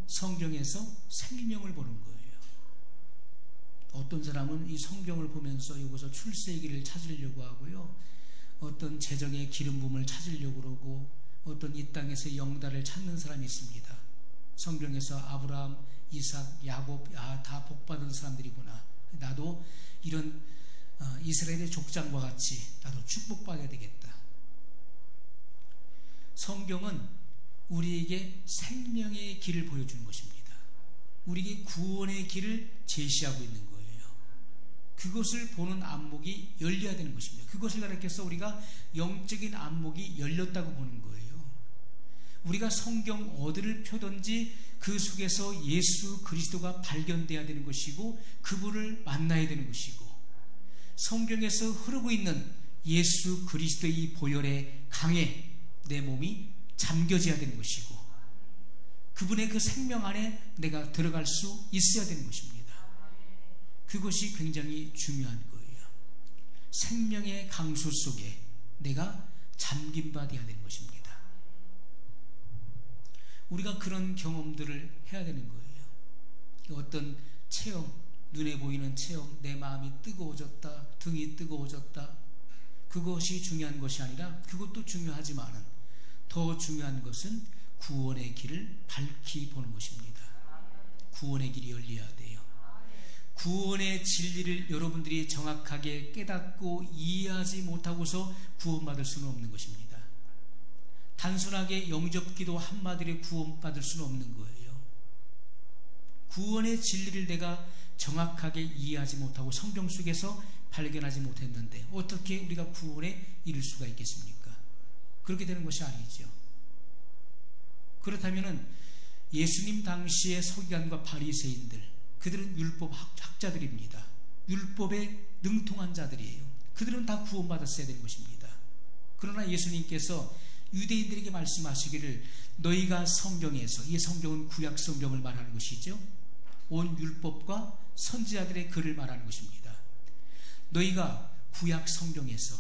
성경에서 생명을 보는 거예요. 어떤 사람은 이 성경을 보면서 여기서 출세기를 찾으려고 하고요, 어떤 재정의 기름 부음을 찾으려고 그러고, 어떤 이 땅에서 영달을 찾는 사람이 있습니다. 성경에서 아브라함, 이삭, 야곱, 다 복받은 사람들이구나, 나도 이런 이스라엘의 족장과 같이 나도 축복받아야 되겠다. 성경은 우리에게 생명의 길을 보여주는 것입니다. 우리에게 구원의 길을 제시하고 있는 거예요. 그것을 보는 안목이 열려야 되는 것입니다. 그것을 가리켜서 우리가 영적인 안목이 열렸다고 보는 거예요. 우리가 성경 어디를 펴든지 그 속에서 예수 그리스도가 발견돼야 되는 것이고, 그분을 만나야 되는 것이고, 성경에서 흐르고 있는 예수 그리스도의 이 보혈의 강에 내 몸이 잠겨져야 되는 것이고, 그분의 그 생명 안에 내가 들어갈 수 있어야 되는 것입니다. 그것이 굉장히 중요한 거예요. 생명의 강수 속에 내가 잠김받아야 되는 것입니다. 우리가 그런 경험들을 해야 되는 거예요. 어떤 체험, 눈에 보이는 체험, 내 마음이 뜨거워졌다, 등이 뜨거워졌다, 그것이 중요한 것이 아니라, 그것도 중요하지만 더 중요한 것은 구원의 길을 밝히 보는 것입니다. 구원의 길이 열려야 돼요. 구원의 진리를 여러분들이 정확하게 깨닫고 이해하지 못하고서 구원받을 수는 없는 것입니다. 단순하게 영접기도 한마디로 구원받을 수는 없는 거예요. 구원의 진리를 내가 정확하게 이해하지 못하고 성경 속에서 발견하지 못했는데 어떻게 우리가 구원에 이를 수가 있겠습니까? 그렇게 되는 것이 아니죠. 그렇다면 예수님 당시의 서기관과 바리새인들, 그들은 율법 학자들입니다. 율법에 능통한 자들이에요. 그들은 다 구원받았어야 되는 것입니다. 그러나 예수님께서 유대인들에게 말씀하시기를, 너희가 성경에서, 이 성경은 구약 성경을 말하는 것이죠, 온 율법과 선지자들의 글을 말하는 것입니다. 너희가 구약 성경에서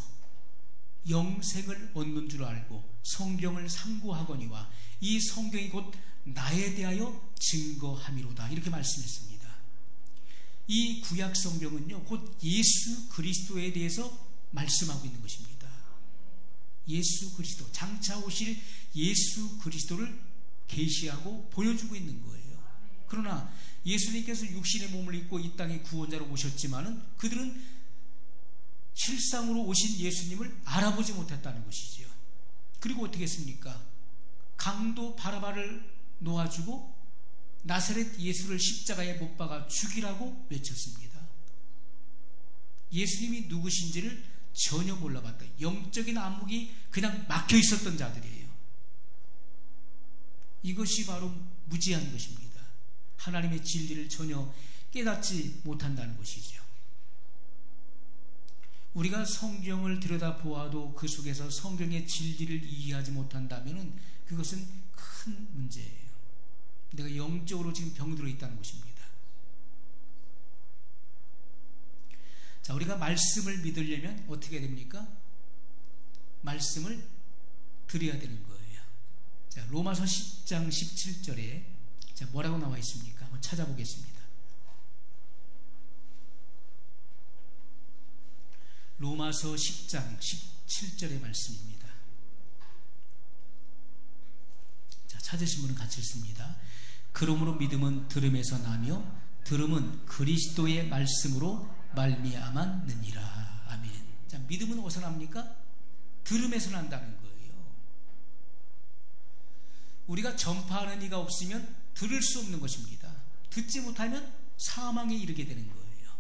영생을 얻는 줄 알고 성경을 상고하거니와 이 성경이 곧 나에 대하여 증거함이로다, 이렇게 말씀했습니다. 이 구약 성경은요, 곧 예수 그리스도에 대해서 말씀하고 있는 것입니다. 예수 그리스도, 장차 오실 예수 그리스도를 계시하고 보여주고 있는 거예요. 그러나 예수님께서 육신의 몸을 입고 이 땅에 구원자로 오셨지만은 그들은 실상으로 오신 예수님을 알아보지 못했다는 것이죠. 그리고 어떻게 했습니까? 강도 바라바를 놓아주고 나사렛 예수를 십자가에 못 박아 죽이라고 외쳤습니다. 예수님이 누구신지를 전혀 몰라봤다. 영적인 안목이 그냥 막혀 있었던 자들이에요. 이것이 바로 무지한 것입니다. 하나님의 진리를 전혀 깨닫지 못한다는 것이죠. 우리가 성경을 들여다보아도 그 속에서 성경의 진리를 이해하지 못한다면 그것은 큰 문제예요. 내가 영적으로 지금 병들어 있다는 것입니다. 자, 우리가 말씀을 믿으려면 어떻게 해야 됩니까? 말씀을 드려야 되는 거예요. 자, 로마서 10장 17절에 자, 뭐라고 나와 있습니까? 한번 찾아보겠습니다. 로마서 10장 17절의 말씀입니다. 자, 찾으신 분은 같이 읽습니다. 그러므로 믿음은 들음에서 나며 들음은 그리스도의 말씀으로 말미암았느니라. 아멘. 자, 믿음은 어디서 납니까? 들음에서 난다는 거예요. 우리가 전파하는 이가 없으면 들을 수 없는 것입니다. 듣지 못하면 사망에 이르게 되는 거예요.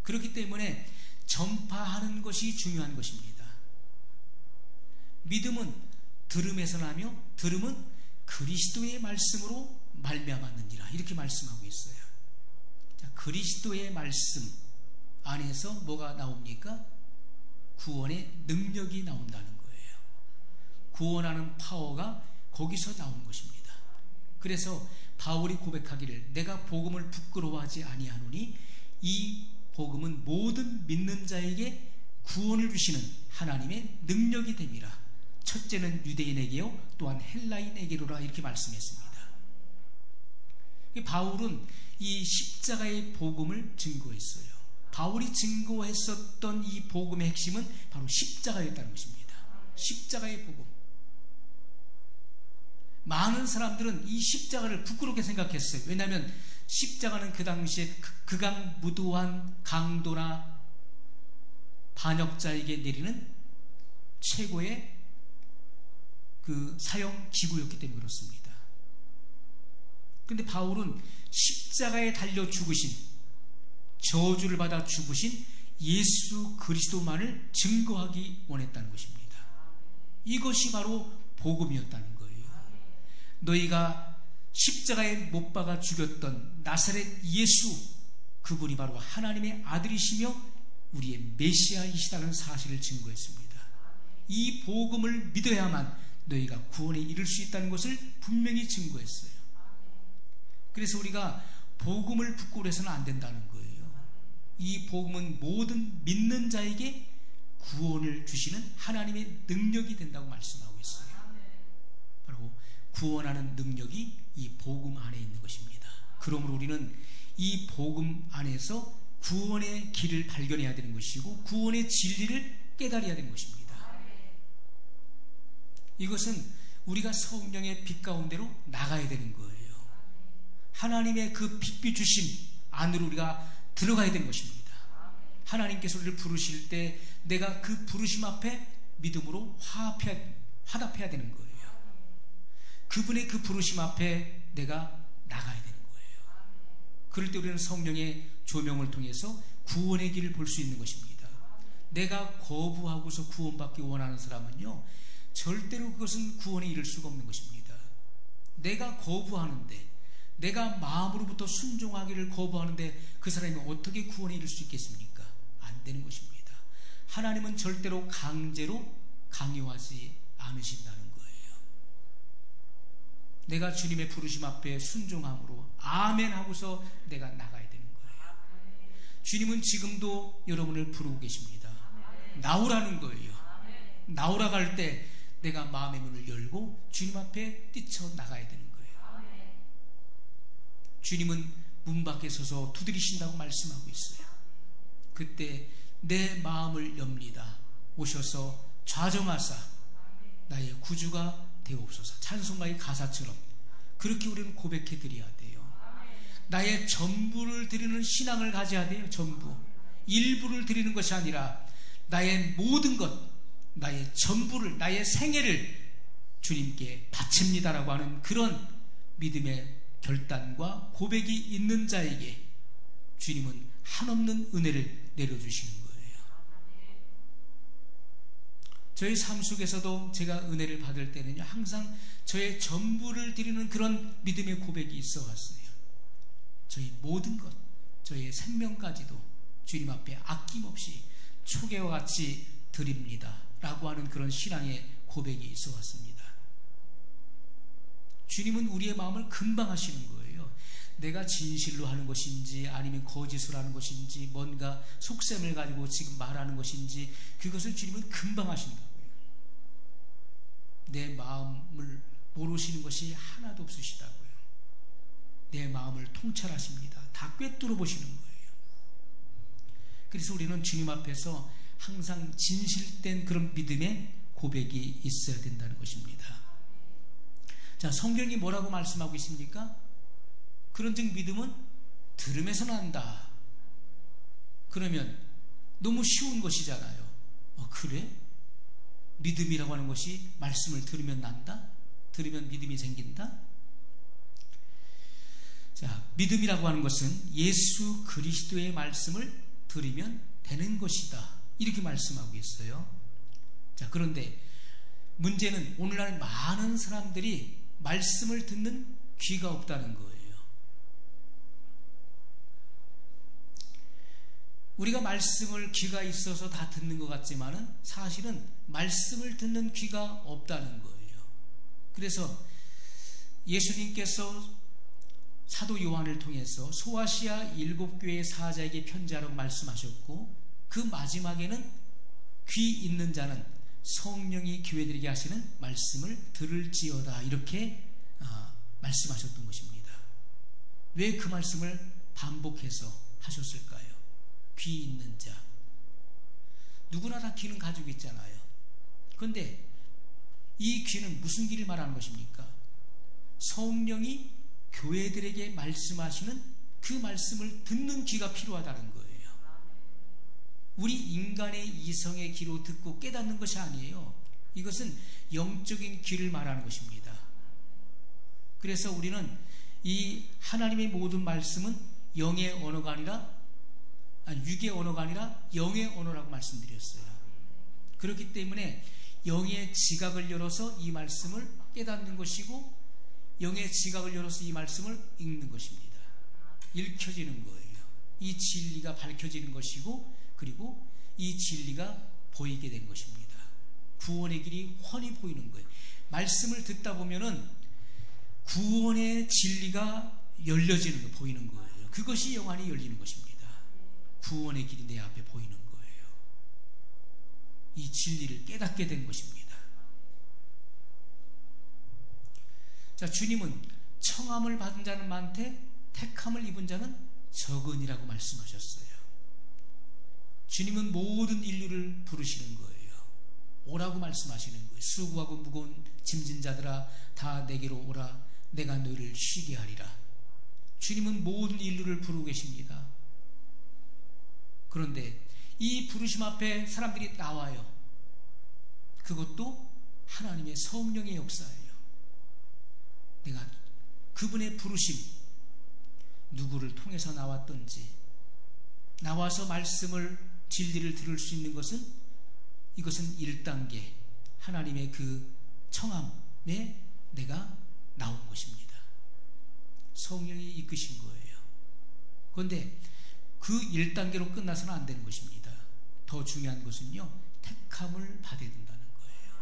그렇기 때문에 전파하는 것이 중요한 것입니다. 믿음은 들음에서 나며 들음은 그리스도의 말씀으로 말미암았느니라, 이렇게 말씀하고 있어요. 자, 그리스도의 말씀 안에서 뭐가 나옵니까? 구원의 능력이 나온다는 거예요. 구원하는 파워가 거기서 나오는 것입니다. 그래서 바울이 고백하기를, 내가 복음을 부끄러워하지 아니하노니 이 복음은 모든 믿는 자에게 구원을 주시는 하나님의 능력이 됨이라. 첫째는 유대인에게요 또한 헬라인에게로라, 이렇게 말씀했습니다. 이 바울은 이 십자가의 복음을 증거했어요. 바울이 증거했었던 이 복음의 핵심은 바로 십자가였다는 것입니다. 십자가의 복음. 많은 사람들은 이 십자가를 부끄럽게 생각했어요. 왜냐하면 십자가는 그 당시에 극악무도한 강도나 반역자에게 내리는 최고의 그 사형 기구였기 때문에 그렇습니다. 그런데 바울은 십자가에 달려 죽으신, 저주를 받아 죽으신 예수 그리스도만을 증거하기 원했다는 것입니다. 이것이 바로 복음이었다는 거예요. 너희가 십자가에 못 박아 죽였던 나사렛 예수, 그분이 바로 하나님의 아들이시며 우리의 메시아이시다는 사실을 증거했습니다. 이 복음을 믿어야만 너희가 구원에 이를 수 있다는 것을 분명히 증거했어요. 그래서 우리가 복음을 부끄러워 해서는 안 된다는 거예요. 이 복음은 모든 믿는 자에게 구원을 주시는 하나님의 능력이 된다고 말씀하고 있어요. 바로 구원하는 능력이 이 복음 안에 있는 것입니다. 그러므로 우리는 이 복음 안에서 구원의 길을 발견해야 되는 것이고 구원의 진리를 깨달아야 되는 것입니다. 이것은 우리가 성령의 빛 가운데로 나가야 되는 거예요. 하나님의 그 빛 주심 안으로 우리가 들어가야 되는 것입니다. 하나님께서 우리를 부르실 때 내가 그 부르심 앞에 믿음으로 화답해야 되는 거예요. 그분의 그 부르심 앞에 내가 나가야 되는 거예요. 그럴 때 우리는 성령의 조명을 통해서 구원의 길을 볼 수 있는 것입니다. 내가 거부하고서 구원받기 원하는 사람은요, 절대로 그것은 구원에 이를 수가 없는 것입니다. 내가 거부하는데, 내가 마음으로부터 순종하기를 거부하는데 그 사람이 어떻게 구원에 이를 수 있겠습니까? 안 되는 것입니다. 하나님은 절대로 강제로 강요하지 않으신다는 거예요. 내가 주님의 부르심 앞에 순종함으로 아멘 하고서 내가 나가야 되는 거예요. 주님은 지금도 여러분을 부르고 계십니다. 나오라는 거예요. 나오라 갈 때 내가 마음의 문을 열고 주님 앞에 뛰쳐나가야 되는 거예요. 주님은 문 밖에 서서 두드리신다고 말씀하고 있어요. 그때 내 마음을 엽니다. 오셔서 좌정하사 나의 구주가 되옵소서. 찬송가의 가사처럼 그렇게 우리는 고백해 드려야 돼요. 나의 전부를 드리는 신앙을 가져야 돼요. 전부. 일부를 드리는 것이 아니라 나의 모든 것, 나의 전부를, 나의 생애를 주님께 바칩니다라고 하는 그런 믿음의 결단과 고백이 있는 자에게 주님은 한없는 은혜를 내려주시는 거예요. 저희 삶 속에서도 제가 은혜를 받을 때는요, 항상 저의 전부를 드리는 그런 믿음의 고백이 있어 왔어요. 저희 모든 것, 저의 생명까지도 주님 앞에 아낌없이 초계와 같이 드립니다 라고 하는 그런 신앙의 고백이 있어 왔습니다. 주님은 우리의 마음을 금방 하시는 거예요. 내가 진실로 하는 것인지 아니면 거짓으로 하는 것인지 뭔가 속셈을 가지고 지금 말하는 것인지 그것을 주님은 금방 하신다고요. 내 마음을 모르시는 것이 하나도 없으시다고요. 내 마음을 통찰하십니다. 다 꿰뚫어 보시는 거예요. 그래서 우리는 주님 앞에서 항상 진실된 그런 믿음의 고백이 있어야 된다는 것입니다. 자, 성경이 뭐라고 말씀하고 있습니까? 그런즉 믿음은 들음에서 난다. 그러면 너무 쉬운 것이잖아요. 그래? 믿음이라고 하는 것이 말씀을 들으면 난다? 들으면 믿음이 생긴다? 자, 믿음이라고 하는 것은 예수 그리스도의 말씀을 들으면 되는 것이다. 이렇게 말씀하고 있어요. 자, 그런데 문제는 오늘날 많은 사람들이 말씀을 듣는 귀가 없다는 거예요. 우리가 말씀을 귀가 있어서 다 듣는 것 같지만은 사실은 말씀을 듣는 귀가 없다는 거예요. 그래서 예수님께서 사도 요한을 통해서 소아시아 7교회의 사자에게 편지하라고 말씀하셨고, 그 마지막에는 귀 있는 자는 성령이 교회들에게 하시는 말씀을 들을지어다 이렇게 말씀하셨던 것입니다. 왜 그 말씀을 반복해서 하셨을까요? 귀 있는 자. 누구나 다 귀는 가지고 있잖아요. 그런데 이 귀는 무슨 귀를 말하는 것입니까? 성령이 교회들에게 말씀하시는 그 말씀을 듣는 귀가 필요하다는 거예요. 우리 인간의 이성의 귀로 듣고 깨닫는 것이 아니에요. 이것은 영적인 귀를 말하는 것입니다. 그래서 우리는 이 하나님의 모든 말씀은 영의 언어가 아니라 육의 언어가 아니라 영의 언어라고 말씀드렸어요. 그렇기 때문에 영의 지각을 열어서 이 말씀을 깨닫는 것이고 영의 지각을 열어서 이 말씀을 읽는 것입니다. 읽혀지는 거예요. 이 진리가 밝혀지는 것이고 그리고 이 진리가 보이게 된 것입니다. 구원의 길이 훤히 보이는 거예요. 말씀을 듣다 보면은 구원의 진리가 열려지는 거 보이는 거예요. 그것이 영안이 열리는 것입니다. 구원의 길이 내 앞에 보이는 거예요. 이 진리를 깨닫게 된 것입니다. 자, 주님은 청함을 받은 자는 많되 택함을 입은 자는 적으니라고 말씀하셨어요. 주님은 모든 인류를 부르시는 거예요. 오라고 말씀하시는 거예요. 수고하고 무거운 짐진 자들아 다 내게로 오라. 내가 너희를 쉬게 하리라. 주님은 모든 인류를 부르고 계십니다. 그런데 이 부르심 앞에 사람들이 나와요. 그것도 하나님의 성령의 역사예요. 내가 그분의 부르심, 누구를 통해서 나왔든지 나와서 말씀을 진리를 들을 수 있는 것은 이것은 1단계 하나님의 그 청함에 내가 나온 것입니다. 성령이 이끄신 거예요. 그런데 그 1단계로 끝나서는 안 되는 것입니다. 더 중요한 것은요, 택함을 받아야 된다는 거예요.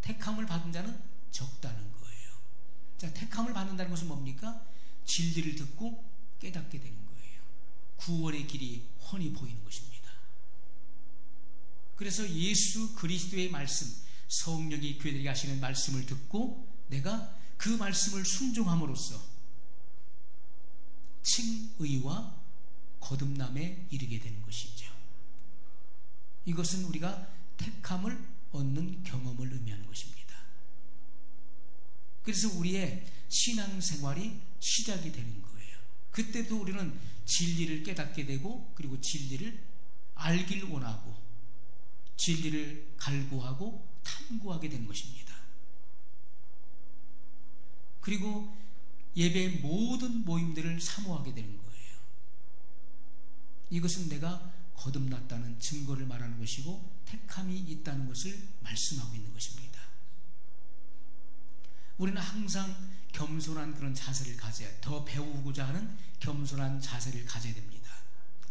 택함을 받은 자는 적다는 거예요. 자, 택함을 받는다는 것은 뭡니까? 진리를 듣고 깨닫게 되는 거예요. 구원의 길이 훤히 보이는 것입니다. 그래서 예수 그리스도의 말씀, 성령이 교회들에게 하시는 말씀을 듣고 내가 그 말씀을 순종함으로써 칭의와 거듭남에 이르게 되는 것이죠. 이것은 우리가 택함을 얻는 경험을 의미하는 것입니다. 그래서 우리의 신앙생활이 시작이 되는 거예요. 그때도 우리는 진리를 깨닫게 되고 그리고 진리를 알길 원하고 진리를 갈구하고 탐구하게 되는 것입니다. 그리고 예배의 모든 모임들을 사모하게 되는 거예요. 이것은 내가 거듭났다는 증거를 말하는 것이고 택함이 있다는 것을 말씀하고 있는 것입니다. 우리는 항상 겸손한 그런 자세를 가져야, 더 배우고자 하는 겸손한 자세를 가져야 됩니다.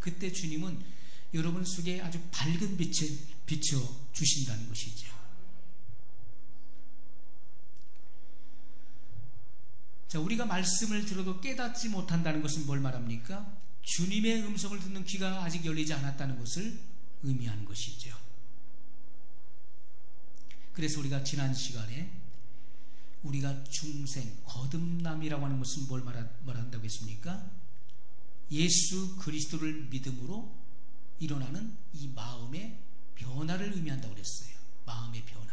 그때 주님은 여러분 속에 아주 밝은 빛을 비춰 주신다는 것이죠. 자, 우리가 말씀을 들어도 깨닫지 못한다는 것은 뭘 말합니까? 주님의 음성을 듣는 귀가 아직 열리지 않았다는 것을 의미하는 것이죠. 그래서 우리가 지난 시간에 우리가 중생, 거듭남이라고 하는 것은 뭘 말한다고 했습니까? 예수 그리스도를 믿음으로 일어나는 이 마음의 변화를 의미한다고 그랬어요. 마음의 변화.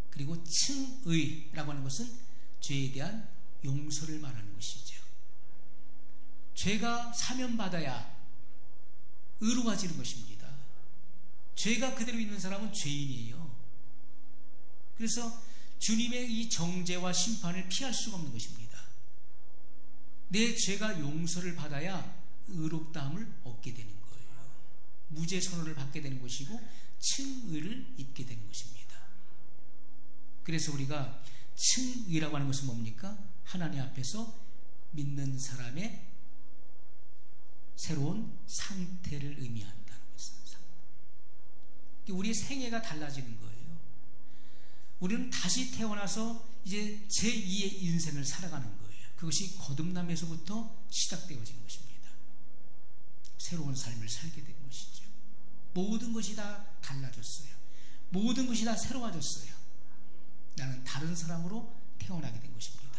그리고 칭의라고 하는 것은 죄에 대한 용서를 말하는 것이죠. 죄가 사면받아야 의로워지는 것입니다. 죄가 그대로 있는 사람은 죄인이에요. 그래서 주님의 이 정죄와 심판을 피할 수가 없는 것입니다. 내 죄가 용서를 받아야 의롭다함을 얻게 되는 거예요. 무죄 선언을 받게 되는 것이고 칭의를 입게 되는 것입니다. 그래서 우리가 칭의라고 하는 것은 뭡니까? 하나님 앞에서 믿는 사람의 새로운 상태를 의미한다는 것입니다. 우리의 생애가 달라지는 거예요. 우리는 다시 태어나서 이제 제2의 인생을 살아가는 거예요. 그것이 거듭남에서부터 시작되어지는 것입니다. 새로운 삶을 살게 되는 것이죠. 모든 것이 다 달라졌어요. 모든 것이 다 새로워졌어요. 나는 다른 사람으로 태어나게 된 것입니다.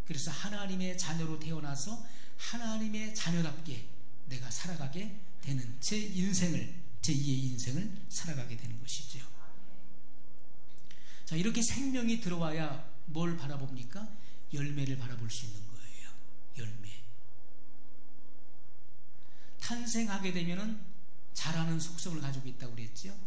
그래서 하나님의 자녀로 태어나서 하나님의 자녀답게 내가 살아가게 되는 제 인생을, 제2의 인생을 살아가게 되는 것이죠. 자, 이렇게 생명이 들어와야 뭘 바라봅니까? 열매를 바라볼 수 있는 거예요. 열매. 탄생하게 되면은 자라는 속성을 가지고 있다고 그랬죠.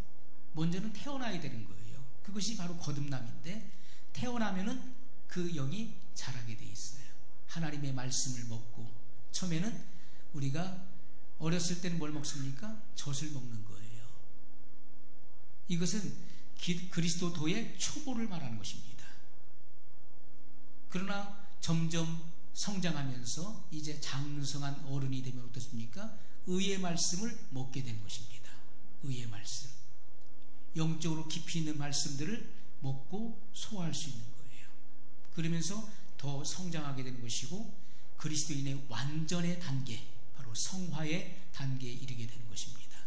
먼저는 태어나야 되는 거예요. 그것이 바로 거듭남인데, 태어나면은 그 영이 자라게 돼 있어요. 하나님의 말씀을 먹고, 처음에는 우리가 어렸을 때는 뭘 먹습니까? 젖을 먹는 거예요. 이것은 그리스도도의 초보를 말하는 것입니다. 그러나 점점 성장하면서 이제 장성한 어른이 되면 어떻습니까? 의의 말씀을 먹게 되는 것입니다. 의의 말씀. 영적으로 깊이 있는 말씀들을 먹고 소화할 수 있는 거예요. 그러면서 더 성장하게 되는 것이고, 그리스도인의 완전의 단계, 바로 성화의 단계에 이르게 되는 것입니다.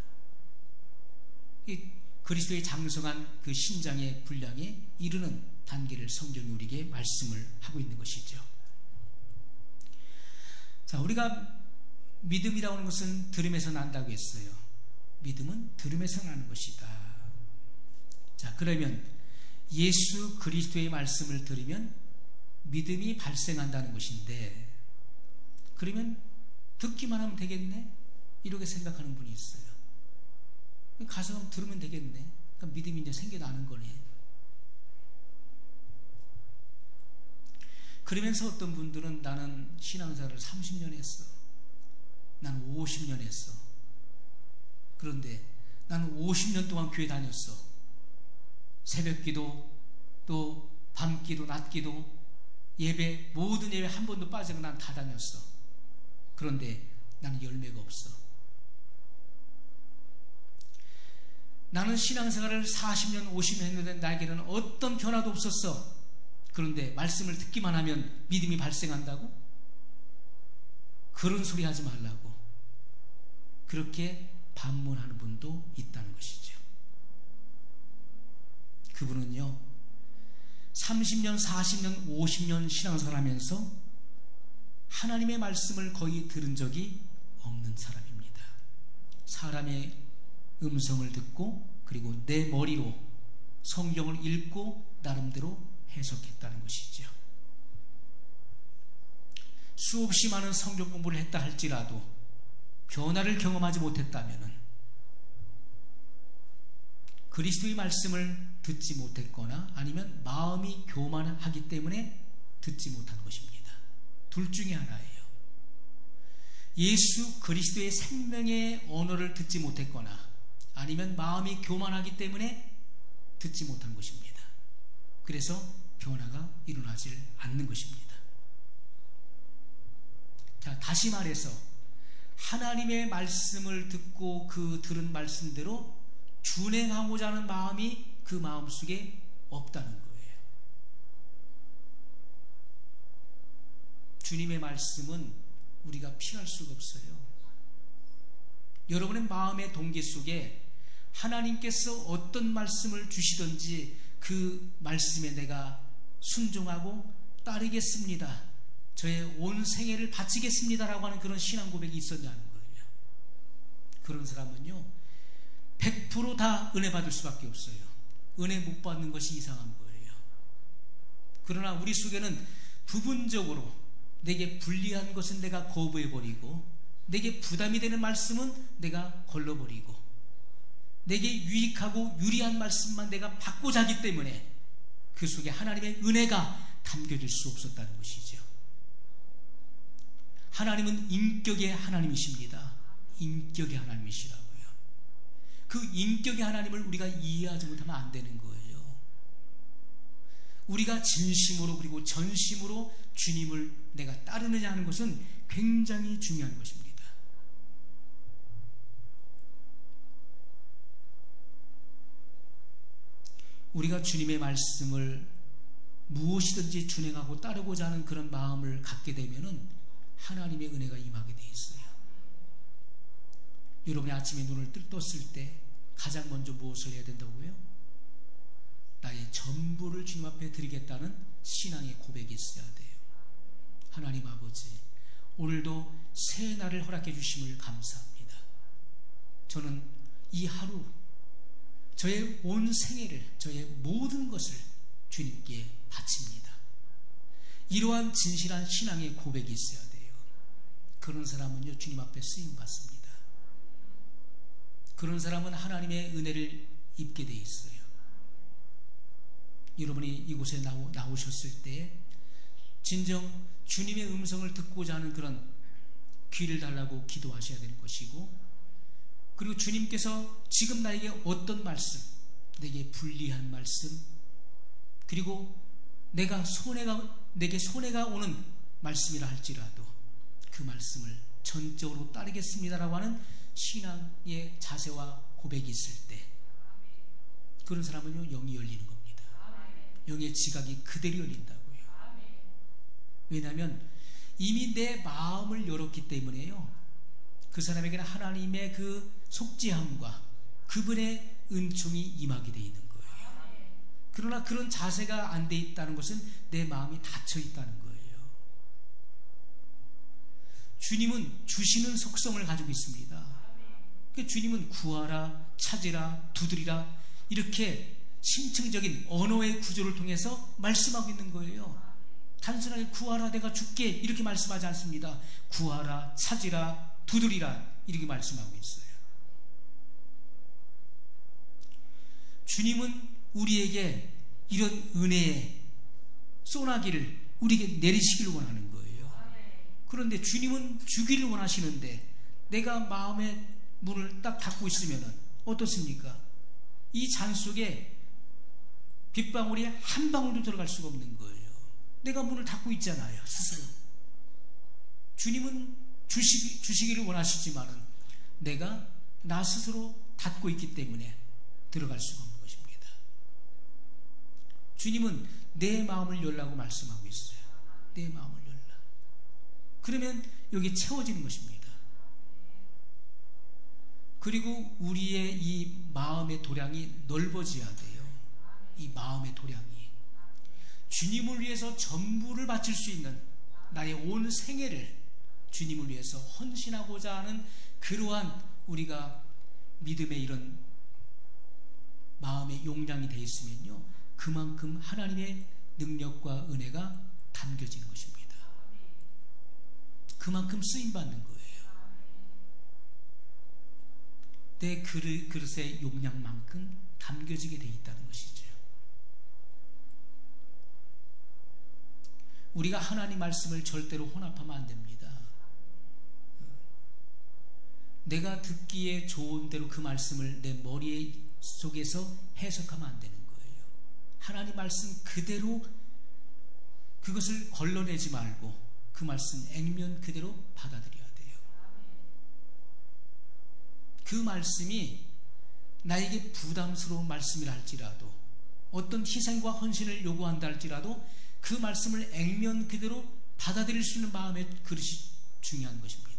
이 그리스도의 장성한 그 신장의 분량에 이르는 단계를 성경이 우리에게 말씀을 하고 있는 것이죠. 자, 우리가 믿음이라고 하는 것은 들음에서 난다고 했어요. 믿음은 들음에서 나는 것이다. 자, 그러면 예수 그리스도의 말씀을 들으면 믿음이 발생한다는 것인데, 그러면 듣기만 하면 되겠네? 이렇게 생각하는 분이 있어요. 가서 들으면 되겠네. 그러니까 믿음이 이제 생겨나는 거네. 그러면서 어떤 분들은 나는 신앙생활을 30년 했어. 나는 50년 했어. 그런데 나는 50년 동안 교회 다녔어. 새벽기도, 또 밤기도, 낮기도, 예배, 모든 예배 한 번도 빠지고 난 다 다녔어. 그런데 나는 열매가 없어. 나는 신앙생활을 40년, 50년 했는데 나에게는 어떤 변화도 없었어. 그런데 말씀을 듣기만 하면 믿음이 발생한다고? 그런 소리 하지 말라고. 그렇게 반문하는 분도 있다는 것이죠. 그분은요, 30년, 40년, 50년 신앙생활 하면서 하나님의 말씀을 거의 들은 적이 없는 사람입니다. 사람의 음성을 듣고, 그리고 내 머리로 성경을 읽고 나름대로 해석했다는 것이죠. 수없이 많은 성경 공부를 했다 할지라도 변화를 경험하지 못했다면 그리스도의 말씀을 듣지 못했거나 아니면 마음이 교만하기 때문에 듣지 못하는 것입니다. 둘 중에 하나예요. 예수 그리스도의 생명의 언어를 듣지 못했거나 아니면 마음이 교만하기 때문에 듣지 못한 것입니다. 그래서 변화가 일어나질 않는 것입니다. 자, 다시 말해서 하나님의 말씀을 듣고 그 들은 말씀대로 준행하고자 하는 마음이 그 마음속에 없다는 거예요. 주님의 말씀은 우리가 피할 수가 없어요. 여러분의 마음의 동기 속에 하나님께서 어떤 말씀을 주시든지 그 말씀에 내가 순종하고 따르겠습니다, 저의 온 생애를 바치겠습니다 라고 하는 그런 신앙 고백이 있었냐는 거예요. 그런 사람은요 100% 다 은혜 받을 수밖에 없어요. 은혜 못 받는 것이 이상한 거예요. 그러나 우리 속에는 부분적으로 내게 불리한 것은 내가 거부해버리고, 내게 부담이 되는 말씀은 내가 걸러버리고, 내게 유익하고 유리한 말씀만 내가 받고자 하기 때문에 그 속에 하나님의 은혜가 담겨질 수 없었다는 것이죠. 하나님은 인격의 하나님이십니다. 인격의 하나님이시라고요. 그 인격의 하나님을 우리가 이해하지 못하면 안 되는 거예요. 우리가 진심으로 그리고 전심으로 주님을 내가 따르느냐 하는 것은 굉장히 중요한 것입니다. 우리가 주님의 말씀을 무엇이든지 준행하고 따르고자 하는 그런 마음을 갖게 되면은 하나님의 은혜가 임하게 돼 있어요. 여러분이 아침에 눈을 떴을 때 가장 먼저 무엇을 해야 된다고요? 나의 전부를 주님 앞에 드리겠다는 신앙의 고백이 있어야 돼요. 오늘도 새 날을 허락해 주심을 감사합니다. 저는 이 하루 저의 온 생애를, 저의 모든 것을 주님께 바칩니다. 이러한 진실한 신앙의 고백이 있어야 돼요. 그런 사람은요, 주님 앞에 쓰임 받습니다. 그런 사람은 하나님의 은혜를 입게 돼 있어요. 여러분이 이곳에 나오셨을 때 진정 주님의 음성을 듣고자 하는 그런 귀를 달라고 기도하셔야 되는 것이고, 그리고 주님께서 지금 나에게 어떤 말씀, 내게 불리한 말씀, 그리고 내게 손해가 오는 말씀이라 할지라도 그 말씀을 전적으로 따르겠습니다라고 하는 신앙의 자세와 고백이 있을 때, 그런 사람은요, 영이 열리는 겁니다. 영의 지각이 그대로 열린다고요. 왜냐하면 이미 내 마음을 열었기 때문에요, 그 사람에게는 하나님의 그 속죄함과 그분의 은총이 임하게 되어 있는 거예요. 그러나 그런 자세가 안 돼 있다는 것은 내 마음이 닫혀 있다는 거예요. 주님은 주시는 속성을 가지고 있습니다. 주님은 구하라, 찾으라, 두드리라, 이렇게 심층적인 언어의 구조를 통해서 말씀하고 있는 거예요. 단순하게 구하라 내가 줄게 이렇게 말씀하지 않습니다. 구하라, 찾으라, 두드리라, 이렇게 말씀하고 있어요. 주님은 우리에게 이런 은혜의 소나기를 우리에게 내리시기를 원하는 거예요. 그런데 주님은 주기를 원하시는데 내가 마음의 문을 딱 닫고 있으면 어떻습니까? 이 잔 속에 빗방울이 한 방울도 들어갈 수가 없는 거예요. 내가 문을 닫고 있잖아요, 스스로. 주님은 주시기를 원하시지만은 내가 나 스스로 닫고 있기 때문에 들어갈 수가 없는 것입니다. 주님은 내 마음을 열라고 말씀하고 있어요. 내 마음을 열라. 그러면 여기 채워지는 것입니다. 그리고 우리의 이 마음의 도량이 넓어져야 돼요. 이 마음의 도량이 주님을 위해서 전부를 바칠 수 있는, 나의 온 생애를 주님을 위해서 헌신하고자 하는 그러한 우리가 믿음의 이런 마음의 용량이 되어 있으면요, 그만큼 하나님의 능력과 은혜가 담겨지는 것입니다. 그만큼 쓰임받는 거예요. 내 그릇의 용량만큼 담겨지게 되어 있다는 것이죠. 우리가 하나님 말씀을 절대로 혼합하면 안 됩니다. 내가 듣기에 좋은 대로 그 말씀을 내 머리 속에서 해석하면 안 되는 거예요. 하나님 말씀 그대로 그것을 걸러내지 말고 그 말씀 액면 그대로 받아들여야 돼요. 그 말씀이 나에게 부담스러운 말씀이라 할지라도, 어떤 희생과 헌신을 요구한다 할지라도 그 말씀을 액면 그대로 받아들일 수 있는 마음의 그릇이 중요한 것입니다.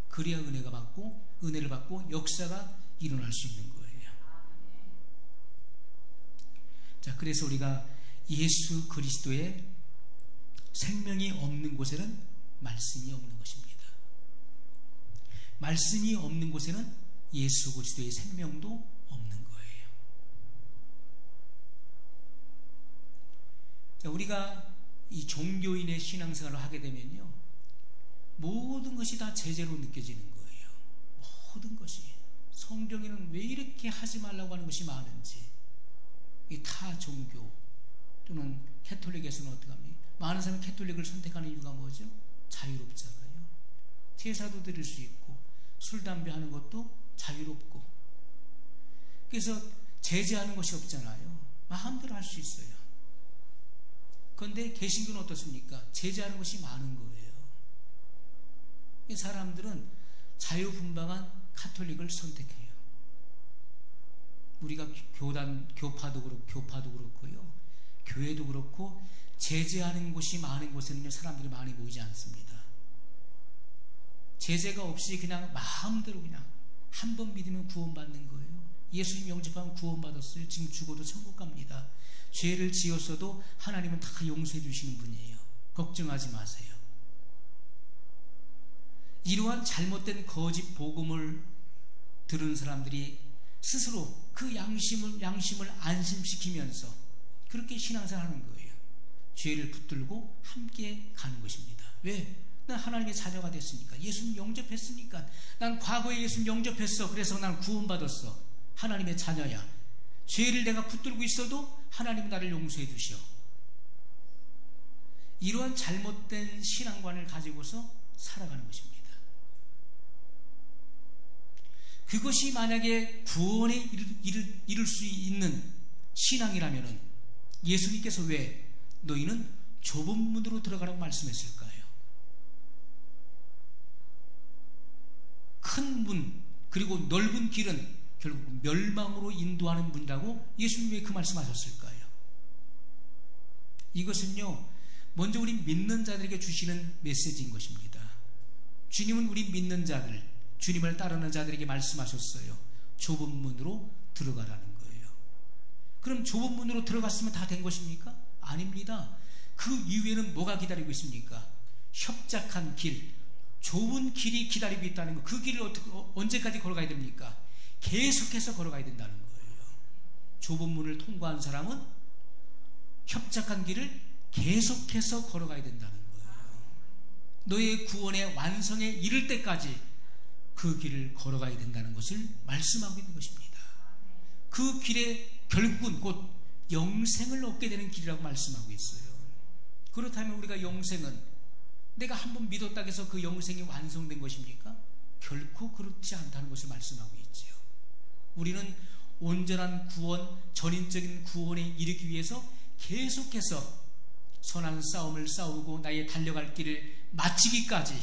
그래야 은혜를 받고 역사가 일어날 수 있는 거예요. 자, 그래서 우리가 예수 그리스도의 생명이 없는 곳에는 말씀이 없는 것입니다. 말씀이 없는 곳에는 예수 그리스도의 생명도 없는 거예요. 자, 우리가 이 종교인의 신앙생활을 하게 되면요, 모든 것이 다 제재로 느껴지는 거예요. 모든 것이. 성경에는 왜 이렇게 하지 말라고 하는 것이 많은지. 이 타 종교 또는 캐톨릭에서는 어떻게 합니까? 많은 사람이 캐톨릭을 선택하는 이유가 뭐죠? 자유롭잖아요. 제사도 드릴 수 있고 술, 담배 하는 것도 자유롭고, 그래서 제재하는 것이 없잖아요. 마음대로 할 수 있어요. 그런데 개신교는 어떻습니까? 제재하는 것이 많은 거예요. 이 사람들은 자유분방한 카톨릭을 선택해요. 우리가 교파도 그렇고요, 교회도 그렇고 제재하는 곳이 많은 곳에는 사람들이 많이 모이지 않습니다. 제재가 없이 그냥 마음대로 그냥 한 번 믿으면 구원받는 거예요. 예수님 영접하면 구원받았어요. 지금 죽어도 천국 갑니다. 죄를 지었어도 하나님은 다 용서해 주시는 분이에요. 걱정하지 마세요. 이러한 잘못된 거짓 복음을 들은 사람들이 스스로 그 양심을 안심시키면서 그렇게 신앙생활하는 거예요. 죄를 붙들고 함께 가는 것입니다. 왜? 난 하나님의 자녀가 됐으니까, 예수님 영접했으니까, 난 과거에 예수님 영접했어. 그래서 난 구원받았어. 하나님의 자녀야. 죄를 내가 붙들고 있어도 하나님 나를 용서해 주시오. 이러한 잘못된 신앙관을 가지고서 살아가는 것입니다. 그것이 만약에 구원에 이를 수 있는 신앙이라면 예수님께서 왜 너희는 좁은 문으로 들어가라고 말씀했을까요? 큰 문 그리고 넓은 길은 결국 멸망으로 인도하는 문이라고 예수님이 왜 그 말씀하셨을까요? 이것은요, 먼저 우리 믿는 자들에게 주시는 메시지인 것입니다. 주님은 우리 믿는 자들, 주님을 따르는 자들에게 말씀하셨어요. 좁은 문으로 들어가라는 거예요. 그럼 좁은 문으로 들어갔으면 다 된 것입니까? 아닙니다. 그 이후에는 뭐가 기다리고 있습니까? 협착한 길, 좁은 길이 기다리고 있다는 거. 그 길을 언제까지 걸어가야 됩니까? 계속해서 걸어가야 된다는 거예요. 좁은 문을 통과한 사람은 협착한 길을 계속해서 걸어가야 된다는 거예요. 너의 구원의 완성에 이를 때까지 그 길을 걸어가야 된다는 것을 말씀하고 있는 것입니다. 그 길에 결국은 곧 영생을 얻게 되는 길이라고 말씀하고 있어요. 그렇다면 우리가 영생은 내가 한번 믿었다고 해서 그 영생이 완성된 것입니까? 결코 그렇지 않다는 것을 말씀하고 있지요. 우리는 온전한 구원, 전인적인 구원에 이르기 위해서 계속해서 선한 싸움을 싸우고 나의 달려갈 길을 마치기까지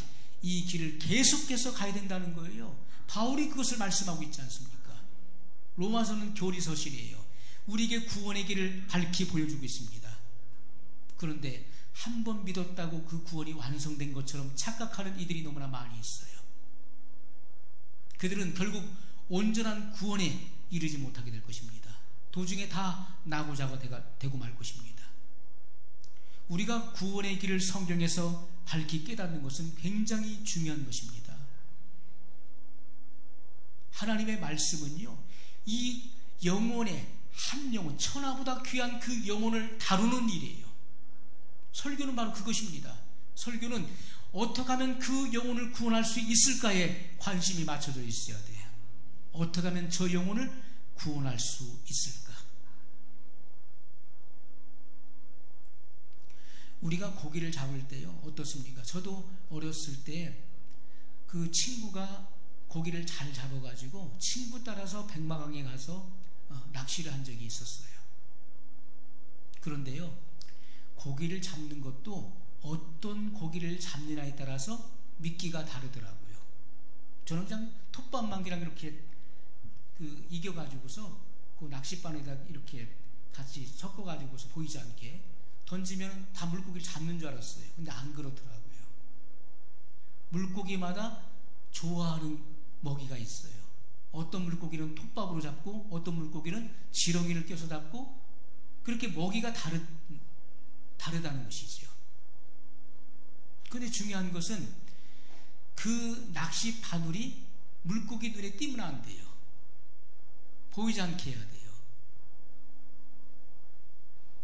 이 길을 계속해서 가야 된다는 거예요. 바울이 그것을 말씀하고 있지 않습니까? 로마서는 교리서실이에요. 우리에게 구원의 길을 밝히 보여주고 있습니다. 그런데 한 번 믿었다고 그 구원이 완성된 것처럼 착각하는 이들이 너무나 많이 있어요. 그들은 결국 온전한 구원에 이르지 못하게 될 것입니다. 도중에 다 나고자가 되고 말 것입니다. 우리가 구원의 길을 성경에서 밝히 깨닫는 것은 굉장히 중요한 것입니다. 하나님의 말씀은요, 이 영혼의 한 영혼, 천하보다 귀한 그 영혼을 다루는 일이에요. 설교는 바로 그것입니다. 설교는 어떻게 하면 그 영혼을 구원할 수 있을까에 관심이 맞춰져 있어야 돼요. 어떻게 하면 저 영혼을 구원할 수 있을까? 우리가 고기를 잡을 때요, 어떻습니까? 저도 어렸을 때 그 친구가 고기를 잘 잡아가지고 친구 따라서 백마강에 가서 낚시를 한 적이 있었어요. 그런데요, 고기를 잡는 것도 어떤 고기를 잡느냐에 따라서 미끼가 다르더라고요. 저는 그냥 톱밥망기랑 이렇게 이겨가지고서 그 낚싯바늘에다 이렇게 같이 섞어가지고서 보이지 않게 던지면 다 물고기를 잡는 줄 알았어요. 근데 안 그렇더라고요. 물고기마다 좋아하는 먹이가 있어요. 어떤 물고기는 톱밥으로 잡고 어떤 물고기는 지렁이를 껴서 잡고, 그렇게 먹이가 다르다는 것이죠. 그런데 중요한 것은 그 낚시 바늘이 물고기 눈에 띄면 안 돼요. 보이지 않게 해야 돼요.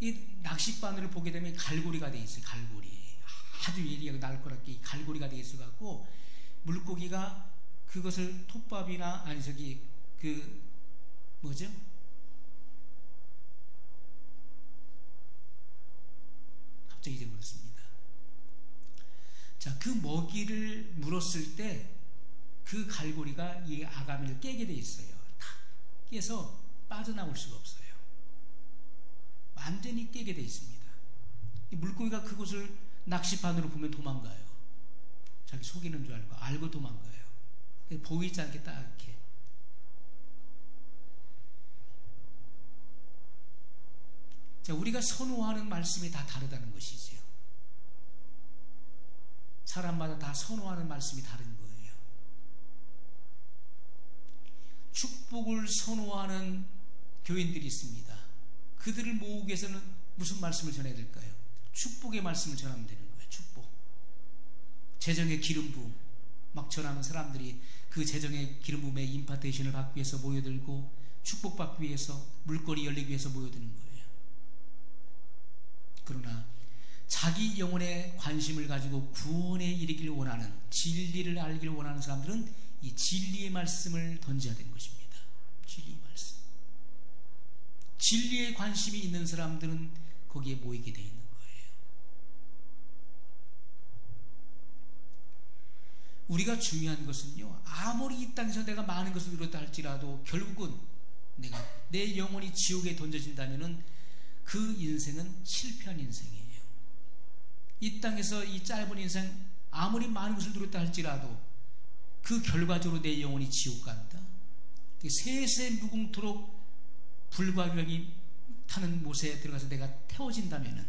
이 낚시 바늘을 보게 되면 갈고리가 돼 있어요. 갈고리. 아주 예리하고 날카롭게 갈고리가 돼 있어 갖고 물고기가 그것을 톱밥이나 뭐죠? 갑자기 잊어버렸습니다. 자, 그 먹이를 물었을 때 그 갈고리가 이 아가미를 깨게 돼 있어요. 탁 깨서 빠져나올 수가 없어요. 완전히 깨게 돼 있습니다. 이 물고기가 그것을 낚시판으로 보면 도망가요. 자기 속이는 줄 알고 도망가요. 보이지 않게 딱 이렇게. 자, 우리가 선호하는 말씀이 다 다르다는 것이지요. 사람마다 다 선호하는 말씀이 다른 거예요. 축복을 선호하는 교인들이 있습니다. 그들을 모으기 위해서는 무슨 말씀을 전해야 될까요? 축복의 말씀을 전하면 되는 거예요. 축복. 재정의 기름 부음. 막 전하는 사람들이 그 재정의 기름 부음의 임파테이션을 받기 위해서 모여들고 축복받기 위해서 물꼬리 열리기 위해서 모여드는 거예요. 그러나 자기 영혼에 관심을 가지고 구원에 이르기를 원하는, 진리를 알기를 원하는 사람들은 이 진리의 말씀을 던져야 되는 것입니다. 진리의 말씀. 진리에 관심이 있는 사람들은 거기에 모이게 되어 있는 거예요. 우리가 중요한 것은요, 아무리 이 땅에서 내가 많은 것을 이뤘다 할지라도 결국은 내 영혼이 지옥에 던져진다면은 그 인생은 실패한 인생이에요. 이 땅에서 이 짧은 인생 아무리 많은 것을 누렸다 할지라도 그 결과적으로 내 영혼이 지옥 간다. 세세 무궁토록 불과 유황이 타는 못에 들어가서 내가 태워진다면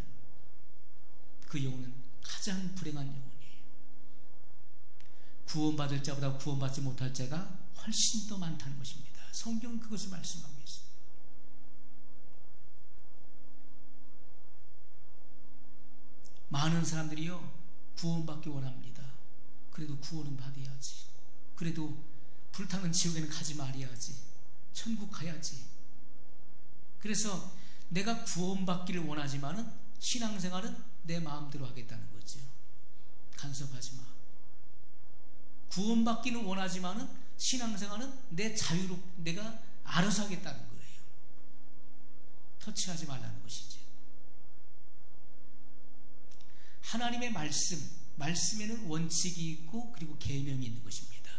그 영혼은 가장 불행한 영혼이에요. 구원받을 자보다 구원받지 못할 자가 훨씬 더 많다는 것입니다. 성경은 그것을 말씀하고 있습니다. 많은 사람들이요, 구원받기 원합니다. 그래도 구원은 받아야지. 그래도 불타는 지옥에는 가지 말아야지. 천국 가야지. 그래서 내가 구원받기를 원하지만은 신앙생활은 내 마음대로 하겠다는 거죠. 간섭하지 마. 구원받기는 원하지만은 신앙생활은 내 자유로 내가 알아서 하겠다는 거예요. 터치하지 말라는 것이죠. 하나님의 말씀에는 원칙이 있고 그리고 계명이 있는 것입니다.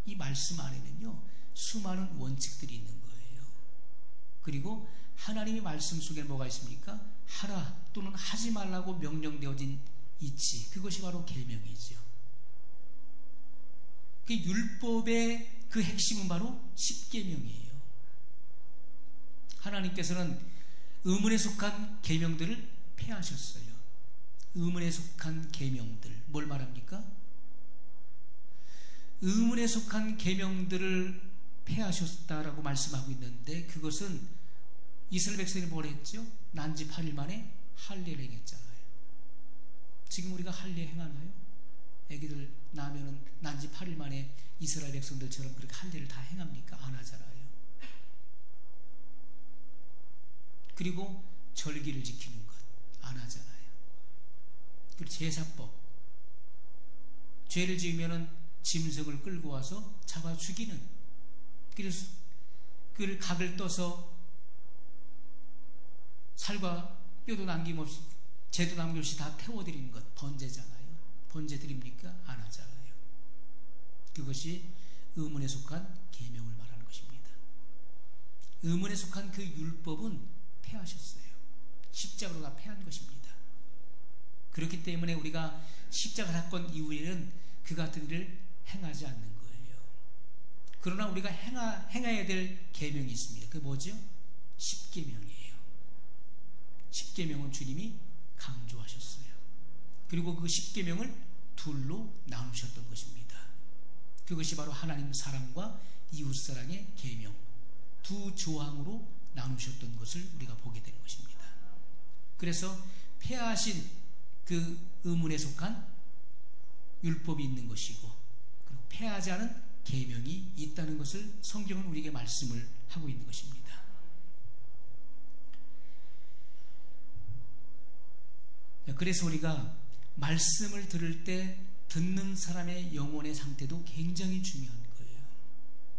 이 말씀 안에는요, 수많은 원칙들이 있는 거예요. 그리고 하나님의 말씀 속에 뭐가 있습니까? 하라 또는 하지 말라고 명령되어진 있지. 그것이 바로 계명이죠. 그 율법의 그 핵심은 바로 십계명이에요. 하나님께서는 의문에 속한 계명들을 폐하셨어요. 의문에 속한 계명들, 뭘 말합니까? 의문에 속한 계명들을 폐하셨다라고 말씀하고 있는데, 그것은 이스라엘 백성이 뭘 했죠? 난지 8일 만에 할례를 행했잖아요. 지금 우리가 할례 행하나요? 애기들 나면은 난지 8일 만에 이스라엘 백성들처럼 그렇게 할례를 다 행합니까? 안 하잖아요. 그리고 절기를 지키는 것 안 하잖아요. 그리고 제사법, 죄를 지으면은 짐승을 끌고 와서 잡아 죽이는, 그래서 그를 각을 떠서 살과 뼈도 남김없이, 죄도 남김없이 다 태워드리는 것 번제잖아요. 번제 드립니까? 안 하잖아요. 그것이 의문에 속한 계명을 말하는 것입니다. 의문에 속한 그 율법은 폐하셨어요. 십자가로 다 폐한 것입니다. 그렇기 때문에 우리가 십자가 사건 이후에는 그 같은 일을 행하지 않는 거예요. 그러나 우리가 행해야 될 계명이 있습니다. 그게 뭐죠? 십계명이에요. 십계명은 주님이 강조하셨어요. 그리고 그 십계명을 둘로 나누셨던 것입니다. 그것이 바로 하나님 사랑과 이웃사랑의 계명, 두 조항으로 나누셨던 것을 우리가 보게 되는 것입니다. 그래서 폐하신 그 의문에 속한 율법이 있는 것이고, 그리고 폐하지 않은 계명이 있다는 것을 성경은 우리에게 말씀을 하고 있는 것입니다. 그래서 우리가 말씀을 들을 때 듣는 사람의 영혼의 상태도 굉장히 중요한 거예요.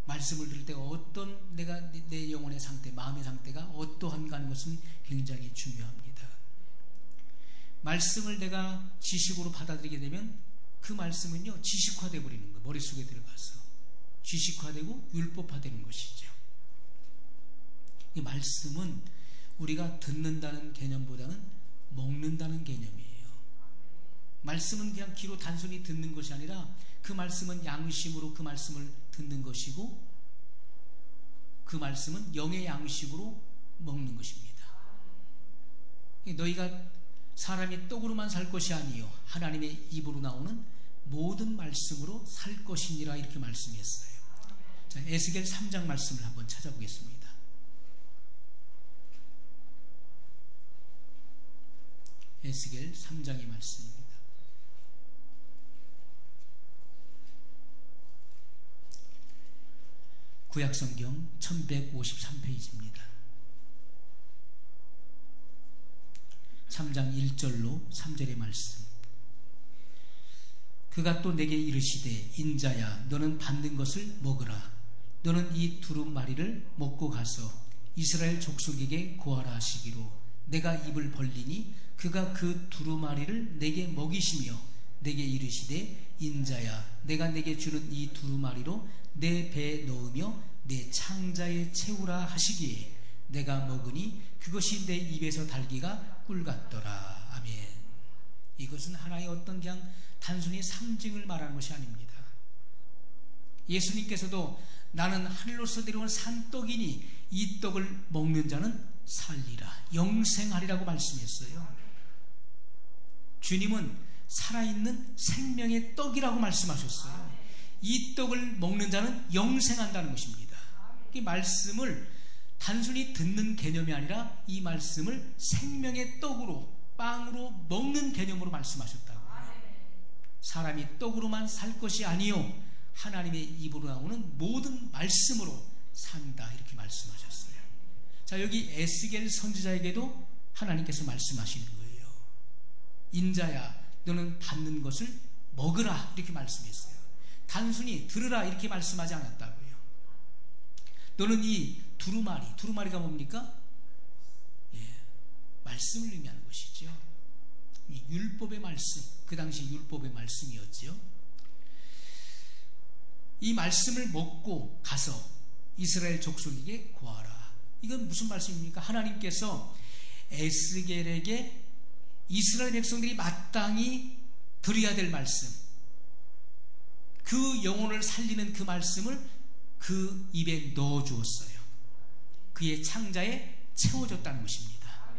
말씀을 들을 때 어떤 내 영혼의 상태, 마음의 상태가 어떠한가 하는 것은 굉장히 중요합니다. 말씀을 내가 지식으로 받아들이게 되면 그 말씀은요, 지식화되어 버리는 거예요. 머릿속에 들어가서 지식화되고 율법화되는 것이죠. 이 말씀은 우리가 듣는다는 개념보다는 먹는다는 개념이에요. 말씀은 그냥 귀로 단순히 듣는 것이 아니라 그 말씀은 양심으로 그 말씀을 듣는 것이고, 그 말씀은 영의 양식으로 먹는 것입니다. 너희가 사람이 떡으로만 살 것이 아니요 하나님의 입으로 나오는 모든 말씀으로 살 것이니라, 이렇게 말씀했어요. 자, 에스겔 3장 말씀을 한번 찾아보겠습니다. 에스겔 3장의 말씀입니다. 구약성경 1153페이지입니다. 3장 1절로 3절의 말씀. 그가 또 내게 이르시되 인자야 너는 받는 것을 먹으라. 너는 이 두루마리를 먹고 가서 이스라엘 족속에게 고하라 하시기로 내가 입을 벌리니 그가 그 두루마리를 내게 먹이시며 내게 이르시되 인자야 내가 내게 주는 이 두루마리로 내 배에 넣으며 내 창자에 채우라 하시기에 내가 먹으니 그것이 내 입에서 달기가 꿀 같더라. 아멘. 이것은 하나의 어떤 그냥 단순히 상징을 말하는 것이 아닙니다. 예수님께서도 나는 하늘로서 내려온 산떡이니 이 떡을 먹는 자는 살리라 영생하리라고 말씀했어요. 주님은 살아있는 생명의 떡이라고 말씀하셨어요. 이 떡을 먹는 자는 영생한다는 것입니다. 이 말씀을 단순히 듣는 개념이 아니라 이 말씀을 생명의 떡으로 빵으로 먹는 개념으로 말씀하셨다고요. 사람이 떡으로만 살 것이 아니요 하나님의 입으로 나오는 모든 말씀으로 산다 이렇게 말씀하셨어요. 자, 여기 에스겔 선지자에게도 하나님께서 말씀하시는 거예요. 인자야 너는 받는 것을 먹으라 이렇게 말씀했어요. 단순히 들으라 이렇게 말씀하지 않았다고요. 너는 이 두루마리가 뭡니까? 말씀을 의미하는 것이죠. 이 율법의 말씀, 그 당시 율법의 말씀이었죠. 이 말씀을 먹고 가서 이스라엘 족속에게 고하라. 이건 무슨 말씀입니까? 하나님께서 에스겔에게 이스라엘 백성들이 마땅히 들어야 될 말씀, 그 영혼을 살리는 그 말씀을 그 입에 넣어 주었어요. 그의 창자에 채워줬다는 것입니다.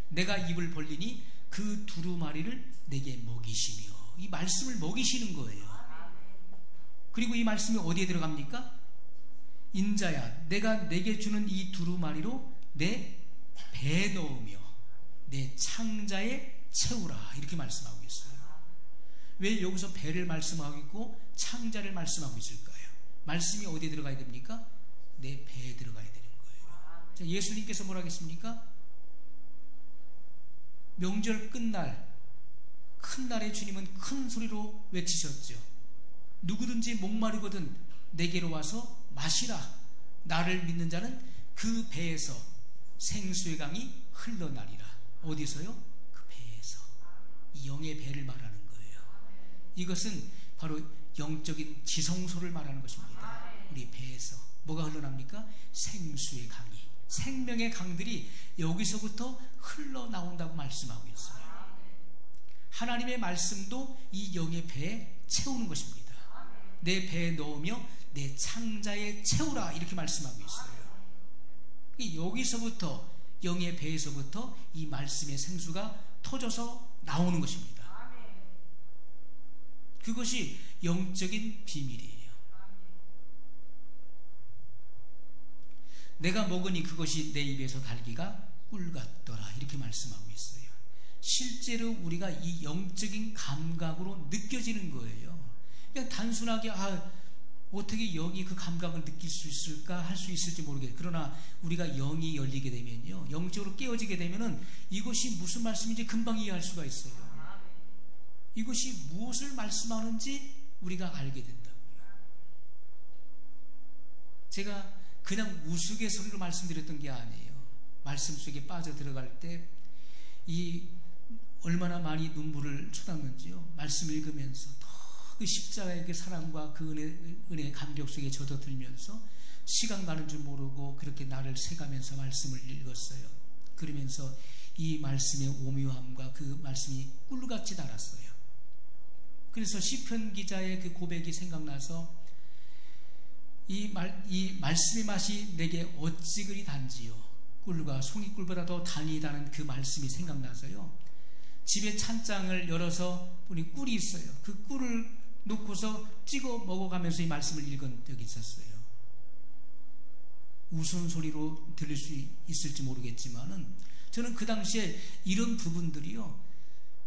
내가 입을 벌리니 그 두루마리를 내게 먹이시며, 이 말씀을 먹이시는 거예요. 그리고 이 말씀이 어디에 들어갑니까? 인자야 내가 내게 주는 이 두루마리로 내 배에 넣으며 내 창자에 채우라 이렇게 말씀하고 있어요. 왜 여기서 배를 말씀하고 있고 창자를 말씀하고 있을까요? 말씀이 어디에 들어가야 됩니까? 내 배에 들어가야 되는 거예요. 자, 예수님께서 뭐라 하겠습니까? 명절 끝날 큰 날에 주님은 큰 소리로 외치셨죠. 누구든지 목마르거든 내게로 와서 마시라. 나를 믿는 자는 그 배에서 생수의 강이 흘러나리라. 어디서요? 그 배에서. 이 영의 배를 말하는 거예요. 이것은 바로 영적인 지성소를 말하는 것입니다. 우리 배에서 뭐가 흘러납니까? 생수의 강이, 생명의 강들이 여기서부터 흘러나온다고 말씀하고 있어요. 하나님의 말씀도 이 영의 배에 채우는 것입니다. 내 배에 넣으며 내 창자에 채우라 이렇게 말씀하고 있어요. 여기서부터 영의 배에서부터 이 말씀의 생수가 터져서 나오는 것입니다. 그것이 영적인 비밀이에요. 내가 먹으니 그것이 내 입에서 달기가 꿀 같더라 이렇게 말씀하고 있어요. 실제로 우리가 이 영적인 감각으로 느껴지는 거예요. 그냥 단순하게 어떻게 영이 그 감각을 느낄 수 있을까 할 수 있을지 모르겠어요. 그러나 우리가 영이 열리게 되면요, 영적으로 깨어지게 되면은 이것이 무슨 말씀인지 금방 이해할 수가 있어요. 이것이 무엇을 말씀하는지 우리가 알게 된다고요. 제가 그냥 우스갯소리로 말씀드렸던 게 아니에요. 말씀 속에 빠져 들어갈 때 이 얼마나 많이 눈물을 쏟았는지요. 말씀 읽으면서 그 십자가의 그 사랑과 그 은혜의 감격 속에 젖어들면서 시간 가는 줄 모르고 그렇게 나를 새가면서 말씀을 읽었어요. 그러면서 이 말씀의 오묘함과 그 말씀이 꿀같이 달았어요. 그래서 시편 기자의 그 고백이 생각나서 이 말씀의 맛이 내게 어찌 그리 단지요. 꿀과 송이꿀보다 더 단이다는 그 말씀이 생각나서요. 집에 찬장을 열어서 보니 꿀이 있어요. 그 꿀을 놓고서 찍어 먹어가면서 이 말씀을 읽은 적이 있었어요. 우스운소리로 들릴 수 있을지 모르겠지만은 저는 그 당시에 이런 부분들이요,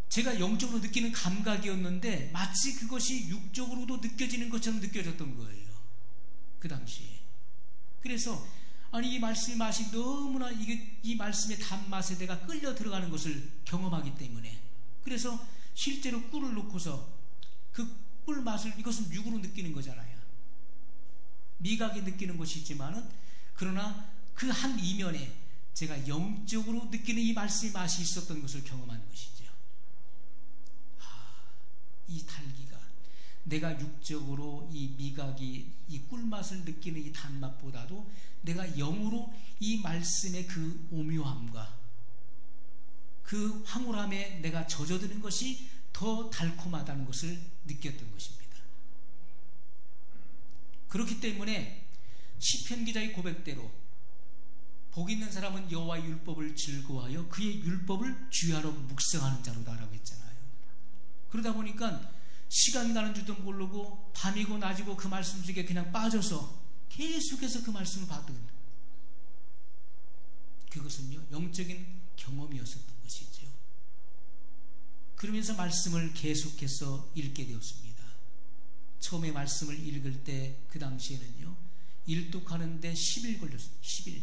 제가 영적으로 느끼는 감각이었는데 마치 그것이 육적으로도 느껴지는 것처럼 느껴졌던 거예요. 그 당시에 그래서 아니 이 말씀의 맛이 너무나 이 말씀의 단맛에 내가 끌려 들어가는 것을 경험하기 때문에, 그래서 실제로 꿀을 넣고서 그 꿀 맛을, 이것은 육으로 느끼는 거잖아요. 미각이 느끼는 것이 있지만은, 그러나 그 한 이면에 제가 영적으로 느끼는 이 말씀의 맛이 있었던 것을 경험한 것이죠. 이 달기가 내가 육적으로 이 미각이 이 꿀맛을 느끼는 이 단맛보다도 내가 영으로 이 말씀의 그 오묘함과 그 황홀함에 내가 젖어드는 것이 더 달콤하다는 것을 느꼈던 것입니다. 그렇기 때문에 시편 기자의 고백대로 복 있는 사람은 여호와의 율법을 즐거워하여 그의 율법을 주야로 묵상하는 자로다라고 했잖아요. 그러다 보니까 시간 가는 줄도 모르고 밤이고 낮이고 그 말씀 속에 그냥 빠져서 계속해서 그 말씀을 받은, 그것은요 영적인 경험이었었던 것이죠. 그러면서 말씀을 계속해서 읽게 되었습니다. 처음에 말씀을 읽을 때 그 당시에는요 일독하는데 10일 걸렸어요. 10일.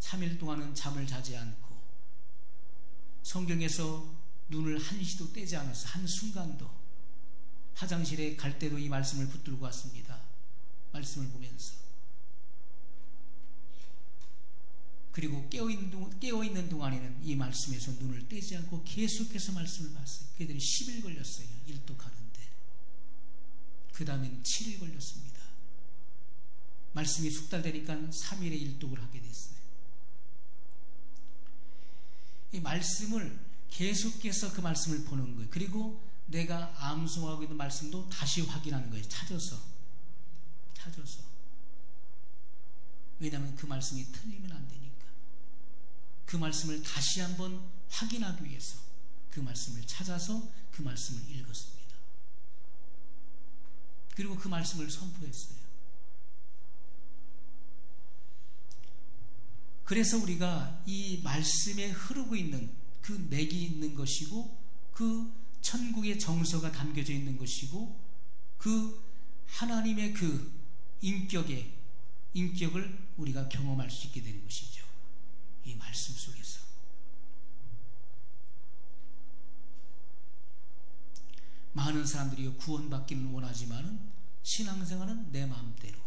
3일 동안은 잠을 자지 않고 성경에서 눈을 한시도 떼지 않았어요. 한순간도. 화장실에 갈 때도 이 말씀을 붙들고 왔습니다. 말씀을 보면서. 그리고 깨어있는 동안에는 이 말씀에서 눈을 떼지 않고 계속해서 말씀을 봤어요. 그들이 10일 걸렸어요. 일독하는데. 그 다음엔 7일 걸렸습니다. 말씀이 숙달되니까 3일에 일독을 하게 됐어요. 이 말씀을 계속해서 그 말씀을 보는 거예요. 그리고 내가 암송하고 있는 말씀도 다시 확인하는 거예요. 찾아서. 왜냐하면 그 말씀이 틀리면 안 되니까. 그 말씀을 다시 한번 확인하기 위해서 그 말씀을 찾아서 그 말씀을 읽었습니다. 그리고 그 말씀을 선포했어요. 그래서 우리가 이 말씀에 흐르고 있는 그 맥이 있는 것이고, 그 천국의 정서가 담겨져 있는 것이고, 그 하나님의 그 인격을 우리가 경험할 수 있게 되는 것이죠. 이 말씀 속에서. 많은 사람들이 구원받기는 원하지만 신앙생활은 내 마음대로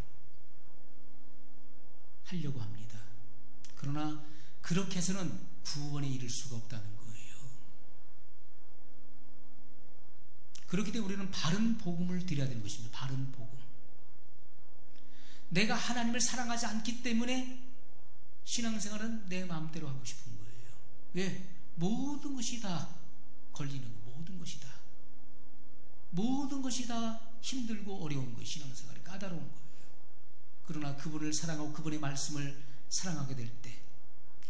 하려고 합니다. 그러나 그렇게 해서는 구원에 이를 수가 없다는 거예요. 그렇기 때문에 우리는 바른 복음을 드려야 되는 것입니다. 바른 복음. 내가 하나님을 사랑하지 않기 때문에 신앙생활은 내 마음대로 하고 싶은 거예요. 왜? 모든 것이 다 걸리는 거, 모든 것이 다 힘들고 어려운 거예요. 신앙생활이 까다로운 거예요. 그러나 그분을 사랑하고 그분의 말씀을 사랑하게 될 때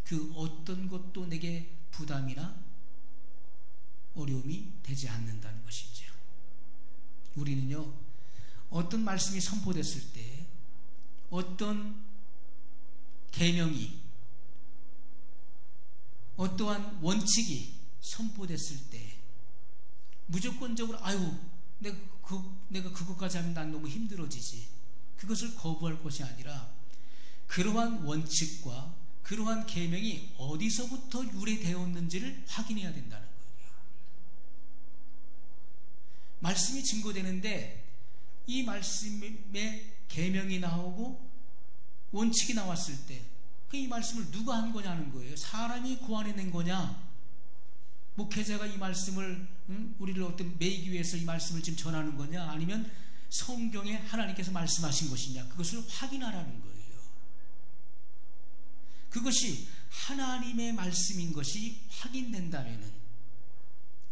그 어떤 것도 내게 부담이나 어려움이 되지 않는다는 것이죠. 우리는요, 어떤 말씀이 선포됐을 때, 어떤 계명이, 어떠한 원칙이 선포됐을 때 무조건적으로 내가 그것까지 하면 난 너무 힘들어지지, 그것을 거부할 것이 아니라 그러한 원칙과 그러한 계명이 어디서부터 유래되었는지를 확인해야 된다는 거예요. 말씀이 증거되는데 이 말씀의 계명이 나오고 원칙이 나왔을 때 이 말씀을 누가 한 거냐는 거예요. 사람이 고안해낸 거냐, 목회자가 이 말씀을 우리를 어떤 매이기 위해서 이 말씀을 지금 전하는 거냐, 아니면 성경에 하나님께서 말씀하신 것이냐, 그것을 확인하라는 거예요. 그것이 하나님의 말씀인 것이 확인된다면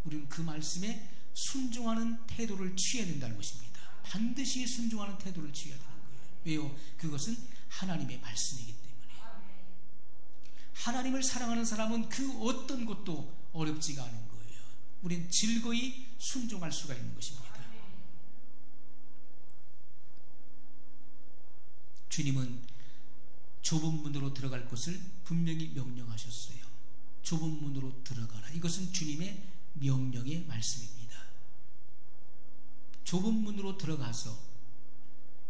우리는 그 말씀에 순종하는 태도를 취해야 된다는 것입니다. 반드시 순종하는 태도를 취해야 되는 거예요. 왜요? 그것은 하나님의 말씀이기 때문에. 하나님을 사랑하는 사람은 그 어떤 것도 어렵지가 않은 거예요. 우린 즐거이 순종할 수가 있는 것입니다. 주님은 좁은 문으로 들어갈 것을 분명히 명령하셨어요. 좁은 문으로 들어가라. 이것은 주님의 명령의 말씀입니다. 좁은 문으로 들어가서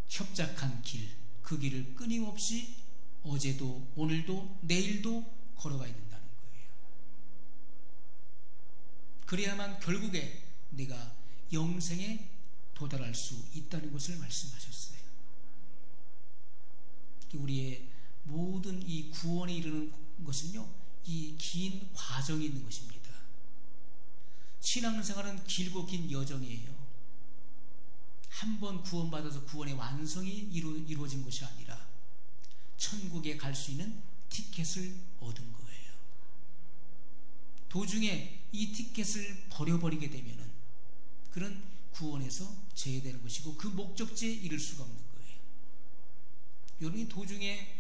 협착한 길, 그 길을 끊임없이 어제도 오늘도 내일도 걸어가야 된다는 거예요. 그래야만 결국에 내가 영생에 도달할 수 있다는 것을 말씀하셨어요. 우리의 모든 이 구원에 이르는 것은요, 이 긴 과정이 있는 것입니다. 신앙생활은 길고 긴 여정이에요. 한 번 구원받아서 구원의 완성이 이루어진 것이 아니라 천국에 갈 수 있는 티켓을 얻은 거예요. 도중에 이 티켓을 버려버리게 되면은 그런 구원에서 제외되는 것이고 그 목적지에 이를 수가 없는 거예요. 여러분이 도중에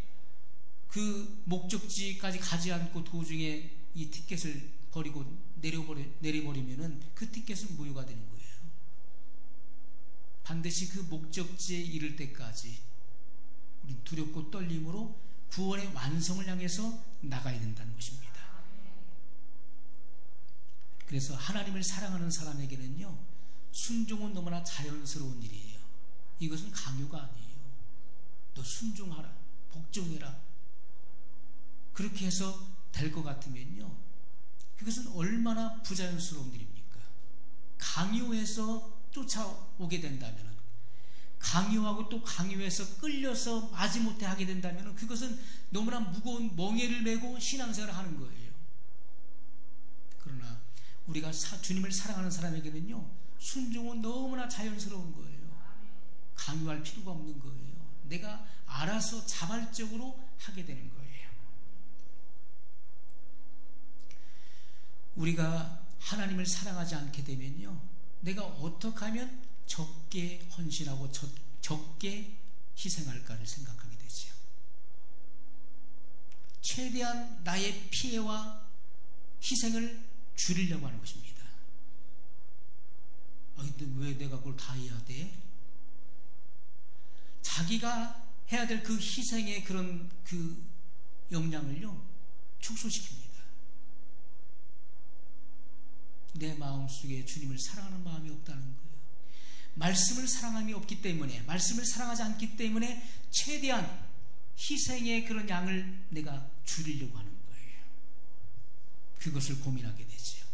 그 목적지까지 가지 않고 도중에 이 티켓을 버리고 내려버리면은 그 티켓은 무효가 되는 거예요. 반드시 그 목적지에 이를 때까지 우리는 두렵고 떨림으로 구원의 완성을 향해서 나가야 된다는 것입니다. 그래서 하나님을 사랑하는 사람에게는요, 순종은 너무나 자연스러운 일이에요. 이것은 강요가 아니에요. 너 순종하라, 복종해라, 그렇게 해서 될 것 같으면요, 그것은 얼마나 부자연스러운 일입니까? 강요해서 쫓아오게 된다면, 강요하고 또 강요해서 끌려서 마지못해 하게 된다면 그것은 너무나 무거운 멍에를 메고 신앙생활을 하는 거예요. 그러나 우리가 주님을 사랑하는 사람에게는요, 순종은 너무나 자연스러운 거예요. 강요할 필요가 없는 거예요. 내가 알아서 자발적으로 하게 되는 거예요. 우리가 하나님을 사랑하지 않게 되면요, 내가 어떻게 하면 적게 헌신하고 적게 희생할까를 생각하게 되죠. 최대한 나의 피해와 희생을 줄이려고 하는 것입니다. 근데 왜 내가 그걸 다 해야 돼? 자기가 해야 될 그 희생의 그런 그 역량을요, 축소시킵니다. 내 마음속에 주님을 사랑하는 마음이 없다는 거예요. 말씀을 사랑함이 없기 때문에, 말씀을 사랑하지 않기 때문에 최대한 희생의 그런 양을 내가 줄이려고 하는 거예요. 그것을 고민하게 되죠.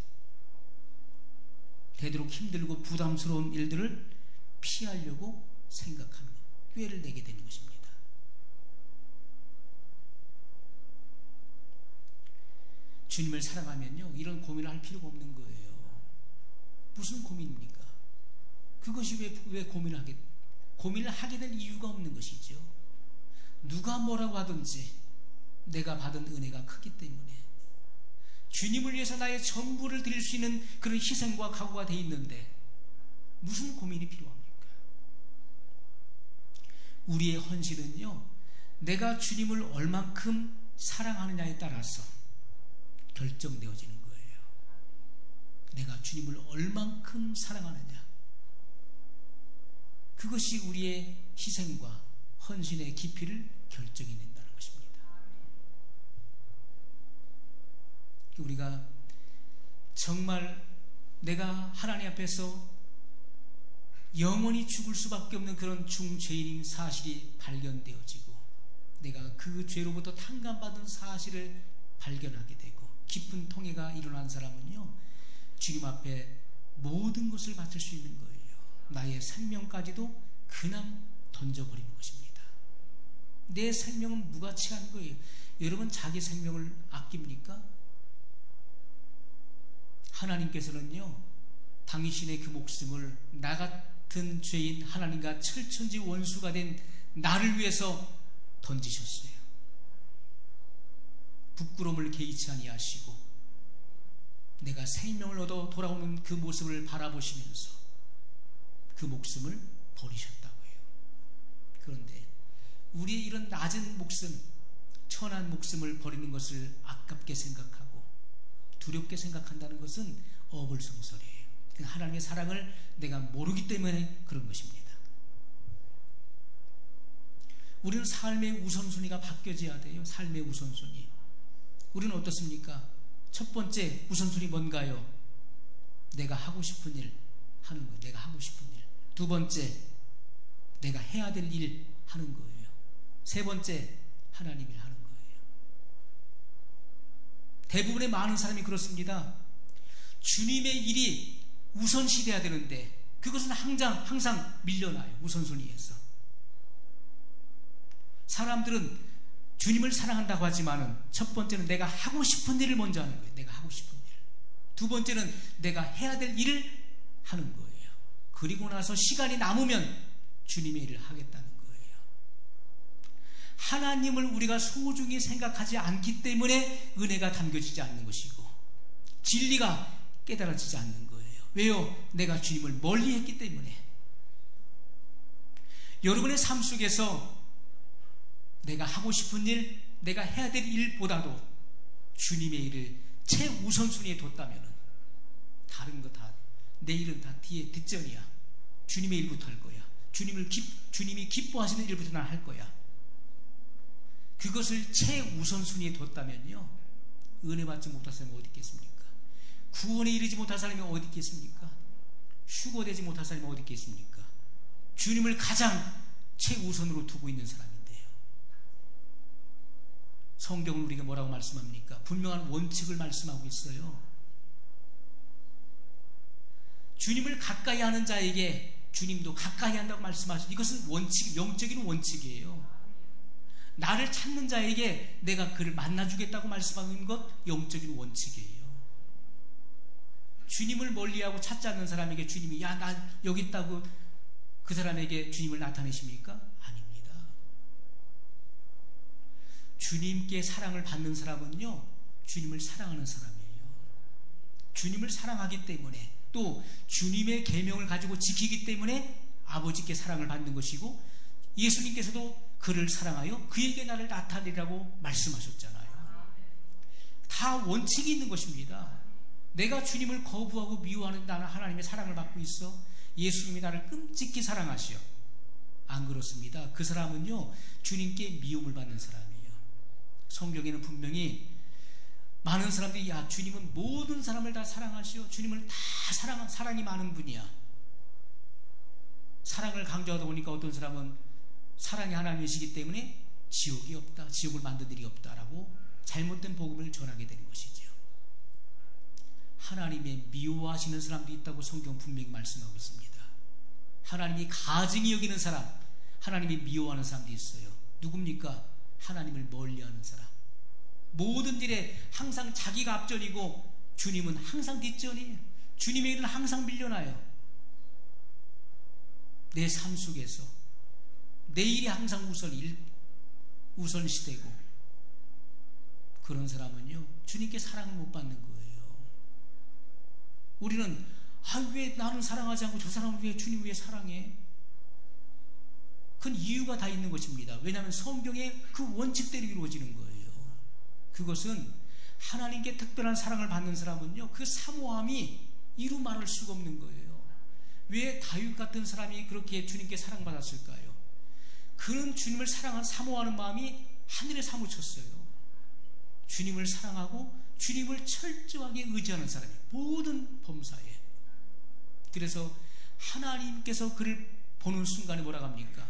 되도록 힘들고 부담스러운 일들을 피하려고 생각하는, 꾀를 내게 되는 것입니다. 주님을 사랑하면요, 이런 고민을 할 필요가 없는 거예요. 무슨 고민입니까? 그것이 왜 고민을 하게 될 이유가 없는 것이죠. 누가 뭐라고 하든지 내가 받은 은혜가 크기 때문에, 주님을 위해서 나의 전부를 드릴 수 있는 그런 희생과 각오가 되어 있는데 무슨 고민이 필요합니까? 우리의 헌신은요, 내가 주님을 얼만큼 사랑하느냐에 따라서 결정되어지는 거예요. 내가 주님을 얼만큼 사랑하느냐, 그것이 우리의 희생과 헌신의 깊이를 결정이 된다는 것입니다. 우리가 정말 내가 하나님 앞에서 영원히 죽을 수밖에 없는 그런 중죄인인 사실이 발견되어지고, 내가 그 죄로부터 탕감받은 사실을 발견하게 되고 깊은 통회가 일어난 사람은요, 주님 앞에 모든 것을 바칠 수 있는 거예요. 나의 생명까지도 그냥 던져버리는 것입니다. 내 생명은 무가치한 거예요. 여러분, 자기 생명을 아낍니까? 하나님께서는요, 당신의 그 목숨을 나 같은 죄인 하나님과 철천지 원수가 된 나를 위해서 던지셨어요. 부끄러움을 개의치 아니하시고 내가 생명을 얻어 돌아오는 그 모습을 바라보시면서 그 목숨을 버리셨다고 해요. 그런데 우리의 이런 낮은 목숨, 천한 목숨을 버리는 것을 아깝게 생각하고 두렵게 생각한다는 것은 어불성설이에요. 하나님의 사랑을 내가 모르기 때문에 그런 것입니다. 우리는 삶의 우선순위가 바뀌어져야 돼요. 삶의 우선순위. 우리는 어떻습니까? 첫 번째 우선순위 뭔가요? 내가 하고 싶은 일 하는 거, 내가 하고 싶은 일. 두 번째, 내가 해야 될 일 하는 거예요. 세 번째, 하나님이 하는 거예요. 대부분의 많은 사람이 그렇습니다. 주님의 일이 우선시돼야 되는데 그것은 항상 밀려나요. 우선순위에서. 사람들은 주님을 사랑한다고 하지만은 첫 번째는 내가 하고 싶은 일을 먼저 하는 거예요. 내가 하고 싶은 일. 두 번째는 내가 해야 될 일을 하는 거예요. 그리고 나서 시간이 남으면 주님의 일을 하겠다는 거예요. 하나님을 우리가 소중히 생각하지 않기 때문에 은혜가 담겨지지 않는 것이고 진리가 깨달아지지 않는 거예요. 왜요? 내가 주님을 멀리 했기 때문에. 여러분의 삶 속에서 내가 하고 싶은 일, 내가 해야 될 일보다도 주님의 일을 최우선순위에 뒀다면 다른 거 다, 내 일은 다 뒤에 뒷전이야. 주님의 일부터 할 거야. 주님이 기뻐하시는 일부터 난 할 거야. 그것을 최우선순위에 뒀다면요, 은혜 받지 못할 사람이 어디 있겠습니까? 구원에 이르지 못할 사람이 어디 있겠습니까? 휴거되지 못할 사람이 어디 있겠습니까? 주님을 가장 최우선으로 두고 있는 사람인데요. 성경은 우리가 뭐라고 말씀합니까? 분명한 원칙을 말씀하고 있어요. 주님을 가까이 하는 자에게 주님도 가까이 한다고 말씀하시죠. 이것은 원칙, 영적인 원칙이에요. 나를 찾는 자에게 내가 그를 만나주겠다고 말씀하는 것, 영적인 원칙이에요. 주님을 멀리하고 찾지 않는 사람에게 주님이 야, 나 여기 있다고 그 사람에게 주님을 나타내십니까? 아닙니다. 주님께 사랑을 받는 사람은요, 주님을 사랑하는 사람이에요. 주님을 사랑하기 때문에, 또 주님의 계명을 가지고 지키기 때문에 아버지께 사랑을 받는 것이고, 예수님께서도 그를 사랑하여 그에게 나를 나타내라고 말씀하셨잖아요. 다 원칙이 있는 것입니다. 내가 주님을 거부하고 미워하는 나는 하나님의 사랑을 받고 있어? 예수님이 나를 끔찍히 사랑하시오. 안 그렇습니다. 그 사람은요, 주님께 미움을 받는 사람이에요. 성경에는 분명히 많은 사람들이 야, 주님은 모든 사람을 다 사랑하시오. 주님을 다 사랑이 많은 분이야. 사랑을 강조하다 보니까 어떤 사람은 사랑이 하나님이시기 때문에 지옥이 없다, 지옥을 만든 일이 없다라고 잘못된 복음을 전하게 되는 것이죠. 하나님의 미워하시는 사람도 있다고 성경 분명히 말씀하고 있습니다. 하나님이 가증히 여기는 사람, 하나님이 미워하는 사람도 있어요. 누굽니까? 하나님을 멀리하는 사람. 모든 일에 항상 자기가 앞전이고 주님은 항상 뒷전이에요. 주님의 일은 항상 밀려나요. 내 삶 속에서 내 일이 항상 우선시되고, 그런 사람은요, 주님께 사랑을 못 받는 거예요. 우리는 왜 나는 사랑하지 않고 저 사람은 왜 주님 왜 사랑해? 그건 이유가 다 있는 것입니다. 왜냐하면 성경의 그 원칙대로 이루어지는 거예요. 그것은 하나님께 특별한 사랑을 받는 사람은요, 그 사모함이 이루 말할 수가 없는 거예요. 왜 다윗 같은 사람이 그렇게 주님께 사랑받았을까요? 그는 주님을 사모하는 마음이 하늘에 사무쳤어요. 주님을 사랑하고 주님을 철저하게 의지하는 사람이 모든 범사에. 그래서 하나님께서 그를 보는 순간에 뭐라고 합니까?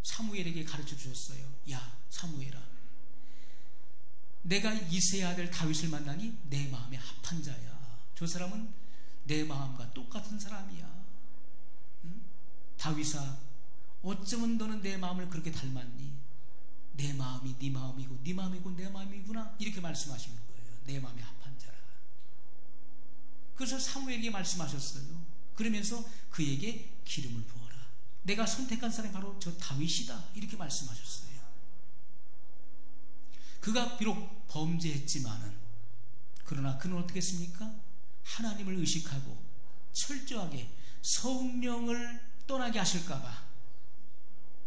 사무엘에게 가르쳐 주셨어요. 야, 사무엘아, 내가 이새의 아들 다윗을 만나니 내 마음에 합한 자야. 저 사람은 내 마음과 똑같은 사람이야. 응? 다윗아, 어쩌면 너는 내 마음을 그렇게 닮았니? 내 마음이 네 마음이고 네 마음이고 내 마음이구나, 이렇게 말씀하시는 거예요. 내 마음에 합한 자라. 그래서 사무엘에게 말씀하셨어요. 그러면서 그에게 기름을 부어라. 내가 선택한 사람이 바로 저 다윗이다, 이렇게 말씀하셨어요. 그가 비록 범죄했지만은, 그러나 그는 어떻게 했습니까? 하나님을 의식하고 철저하게 성령을 떠나게 하실까봐,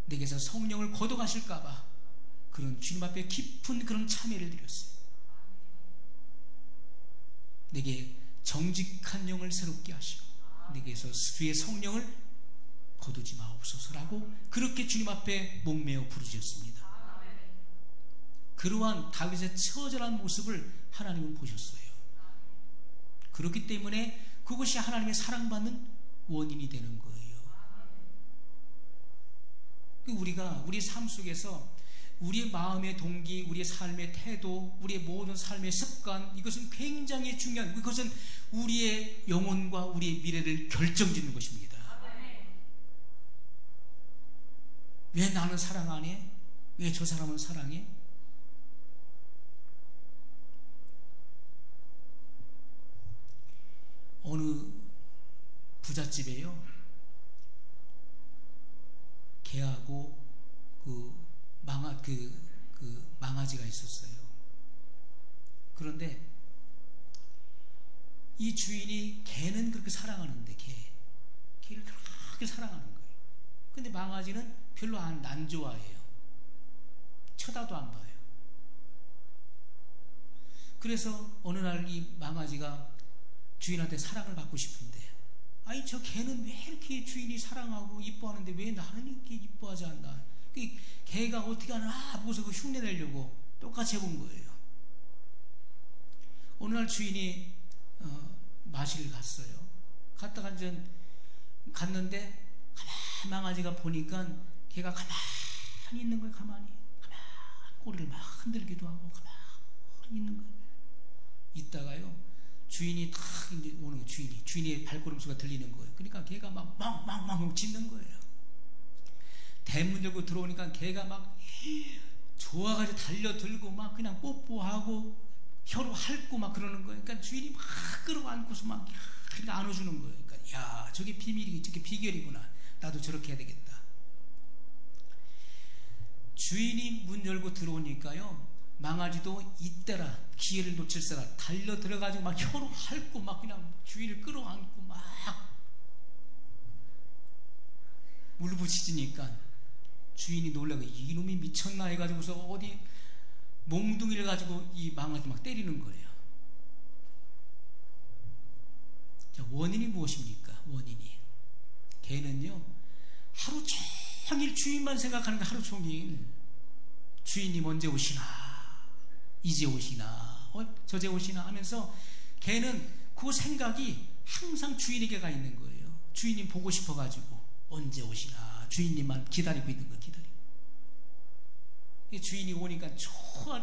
내게서 성령을 거둬가실까봐 그런 주님 앞에 깊은 그런 참회를 드렸어요. 내게 정직한 영을 새롭게 하시고 내게서 주의 성령을 거두지 마옵소서라고 그렇게 주님 앞에 목매어 부르짖었습니다. 그러한 다윗의 처절한 모습을 하나님은 보셨어요. 그렇기 때문에 그것이 하나님의 사랑받는 원인이 되는 거예요. 우리가 우리 삶 속에서 우리의 마음의 동기, 우리의 삶의 태도, 우리의 모든 삶의 습관, 이것은 굉장히 중요한, 그것은 우리의 영혼과 우리의 미래를 결정짓는 것입니다. 왜 나는 사랑 안 해? 왜 저 사람은 사랑해? 어느 부잣집에요, 개하고 망아지가 있었어요. 그런데 이 주인이 개는 그렇게 사랑하는데, 개를 그렇게 사랑하는 거예요. 근데 망아지는 별로 안 좋아해요. 쳐다도 안 봐요. 그래서 어느 날 이 망아지가 주인한테 사랑을 받고 싶은데, 아니 저 개는 왜 이렇게 주인이 사랑하고 이뻐하는데 왜 나는 이렇게 이뻐하지 않나? 개가 어떻게 하나 보고서 그 흉내 내려고 똑같이 해본 거예요. 어느 날 주인이 마실 갔어요. 갔다가 이제 갔는데 망아지가 보니까 개가 가만히 있는 거예요. 가만히 꼬리를 막 흔들기도 하고 가만히 있는 거예요. 있다가요, 주인이 탁 이제 오는 거예요. 주인의 발걸음 소리가 들리는 거예요. 그러니까 개가 막 짖는 거예요. 대문 열고 들어오니까 개가 막 좋아가지고 달려들고 막 그냥 뽀뽀하고 혀로 핥고 막 그러는 거예요. 그러니까 주인이 막 끌어안고서 막 안아주는 거예요. 그러니까 야, 저게 비밀이, 저게 비결이구나. 나도 저렇게 해야 되겠다. 주인이 문 열고 들어오니까요, 망아지도 이때라 기회를 놓칠세라 달려 들어가지고 막 혀로 핥고 막 그냥 주인을 끌어안고 막 울부짖으니까 주인이 놀라고 이놈이 미쳤나 해가지고서 어디 몽둥이를 가지고 이 망아지 막 때리는 거예요. 자, 원인이 무엇입니까? 원인이, 개는요 하루 종일 주인만 생각하는 거, 하루 종일 주인님 언제 오시나, 이제 오시나, 저제 오시나 하면서 개는 그 생각이 항상 주인에게 가 있는 거예요. 주인님 보고 싶어가지고 언제 오시나 주인님만 기다리고 있는 거예요. 주인이 오니까 아주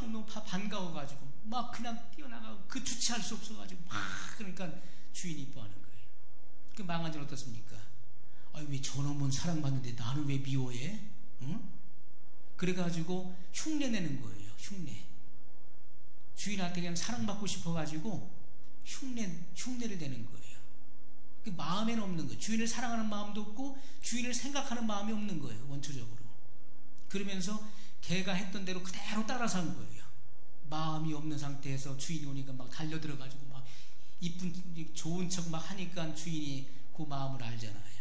너무 반가워가지고 막 그냥 뛰어나가고 그 주체할 수 없어가지고 막, 그러니까 주인이 이뻐하는 거예요. 그 망아지는 어떻습니까? 아니 왜 저놈은 사랑받는데 나는 왜 미워해? 응? 그래가지고 흉내 내는 거예요. 흉내. 주인한테 그냥 사랑받고 싶어가지고 흉내를 내는 거예요. 그 마음에는 없는 거예요. 주인을 사랑하는 마음도 없고 주인을 생각하는 마음이 없는 거예요. 원초적으로. 그러면서 개가 했던 대로 그대로 따라서 한 거예요. 마음이 없는 상태에서 주인이 오니까 막 달려들어가지고 막 이쁜 좋은 척 막 하니까 주인이 그 마음을 알잖아요.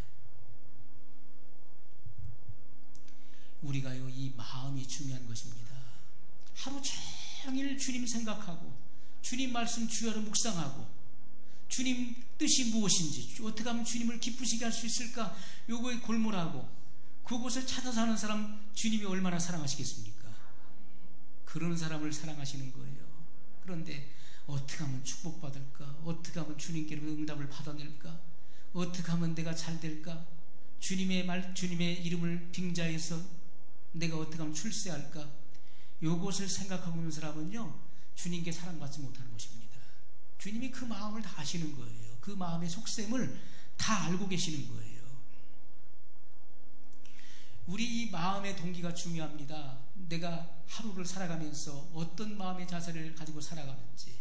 우리가요, 이 마음이 중요한 것입니다. 하루 종일 주님 생각하고 주님 말씀 주야로 묵상하고 주님 뜻이 무엇인지, 어떻게 하면 주님을 기쁘시게 할 수 있을까, 요거에 골몰하고 그곳을 찾아서 하는 사람 주님이 얼마나 사랑하시겠습니까? 그런 사람을 사랑하시는 거예요. 그런데 어떻게 하면 축복받을까? 어떻게 하면 주님께로 응답을 받아낼까? 어떻게 하면 내가 잘 될까? 주님의 이름을 빙자해서 내가 어떻게 하면 출세할까? 요것을 생각하고 있는 사람은요, 주님께 사랑받지 못하는 것입니다. 주님이 그 마음을 다 아시는 거예요. 그 마음의 속셈을 다 알고 계시는 거예요. 우리 이 마음의 동기가 중요합니다. 내가 하루를 살아가면서 어떤 마음의 자세를 가지고 살아가는지,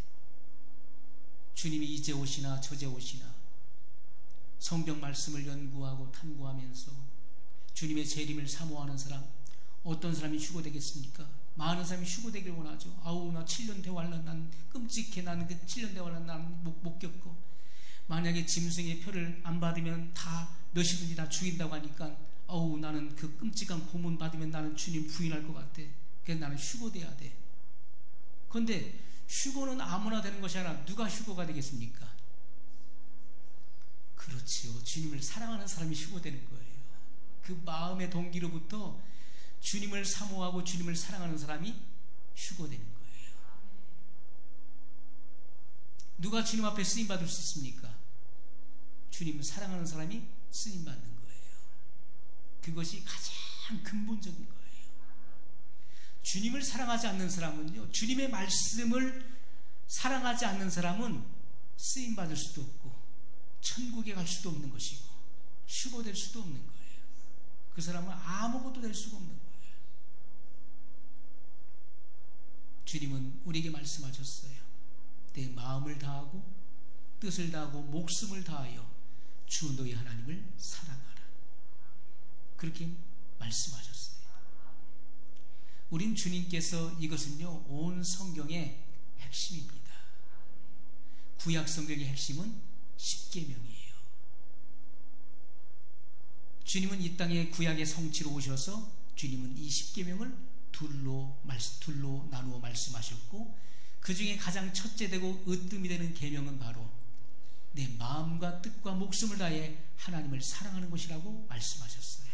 주님이 이제 오시나 저제 오시나 성경 말씀을 연구하고 탐구하면서 주님의 재림을 사모하는 사람, 어떤 사람이 휴거되겠습니까? 많은 사람이 휴거되길 원하죠. 아우 나 7년 대환란, 난 끔찍해, 나는 그 7년 대환란 난 못 겪고, 만약에 짐승의 표를 안 받으면 다 몇이든지 다 죽인다고 하니까 어우 나는 그 끔찍한 고문 받으면 나는 주님 부인할 것 같아. 그래서 나는 휴거돼야 돼. 그런데 휴거는 아무나 되는 것이 아니라 누가 휴거가 되겠습니까? 그렇지요, 주님을 사랑하는 사람이 휴거되는 거예요. 그 마음의 동기로부터 주님을 사모하고 주님을 사랑하는 사람이 휴거되는 거예요. 누가 주님 앞에 쓰임받을 수 있습니까? 주님을 사랑하는 사람이 쓰임받는 거예요. 그것이 가장 근본적인 거예요. 주님을 사랑하지 않는 사람은요, 주님의 말씀을 사랑하지 않는 사람은 쓰임받을 수도 없고 천국에 갈 수도 없는 것이고 휴거될 수도 없는 거예요. 그 사람은 아무것도 될 수가 없는 거예요. 주님은 우리에게 말씀하셨어요. 내 마음을 다하고 뜻을 다하고 목숨을 다하여 주 너희 하나님을 사랑하라. 그렇게 말씀하셨어요. 우린 주님께서 이것은요, 온 성경의 핵심입니다. 구약 성경의 핵심은 십계명이에요. 주님은 이 땅에 구약의 성취로 오셔서 주님은 이 십계명을 둘로 나누어 말씀하셨고, 그 중에 가장 첫째 되고 으뜸이 되는 계명은 바로 내 마음과 뜻과 목숨을 다해 하나님을 사랑하는 것이라고 말씀하셨어요.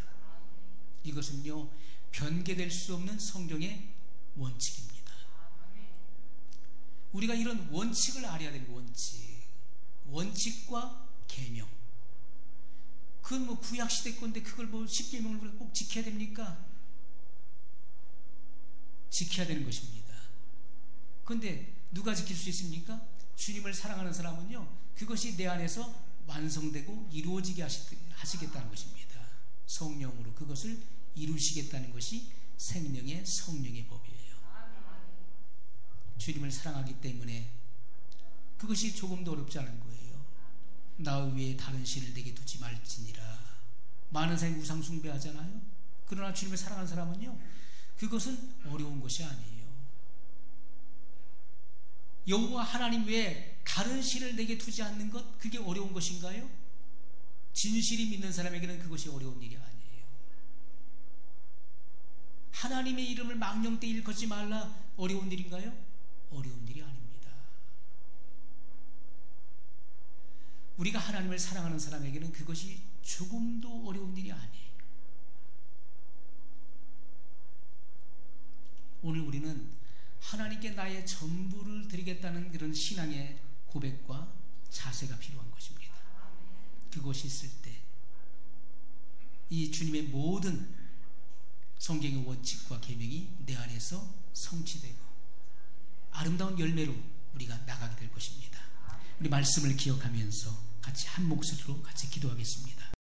이것은요, 변개될 수 없는 성경의 원칙입니다. 우리가 이런 원칙을 알아야 되는 원칙과 계명. 그건 뭐 구약시대 건데 그걸 뭐 십계명을 우리가 꼭 지켜야 됩니까? 지켜야 되는 것입니다. 그런데 누가 지킬 수 있습니까? 주님을 사랑하는 사람은요, 그것이 내 안에서 완성되고 이루어지게 하시겠다는 것입니다. 성령으로 그것을 이루시겠다는 것이 생명의 성령의 법이에요. 주님을 사랑하기 때문에 그것이 조금도 어렵지 않은 거예요. 나 외에 다른 신을 내게 두지 말지니라. 많은 사람이 우상 숭배하잖아요. 그러나 주님을 사랑하는 사람은요, 그것은 어려운 것이 아니에요. 여호와 하나님 외에 다른 신을 내게 두지 않는 것, 그게 어려운 것인가요? 진실이 믿는 사람에게는 그것이 어려운 일이 아니에요. 하나님의 이름을 망령되이 일컫지 말라, 어려운 일인가요? 어려운 일이 아닙니다. 우리가 하나님을 사랑하는 사람에게는 그것이 조금도 어려운 일이 아니에요. 오늘 우리는 하나님께 나의 전부를 드리겠다는 그런 신앙의 고백과 자세가 필요한 것입니다. 그것이 있을 때 이 주님의 모든 성경의 원칙과 계명이 내 안에서 성취되고 아름다운 열매로 우리가 나가게 될 것입니다. 우리 말씀을 기억하면서 같이 한 목소리로 같이 기도하겠습니다.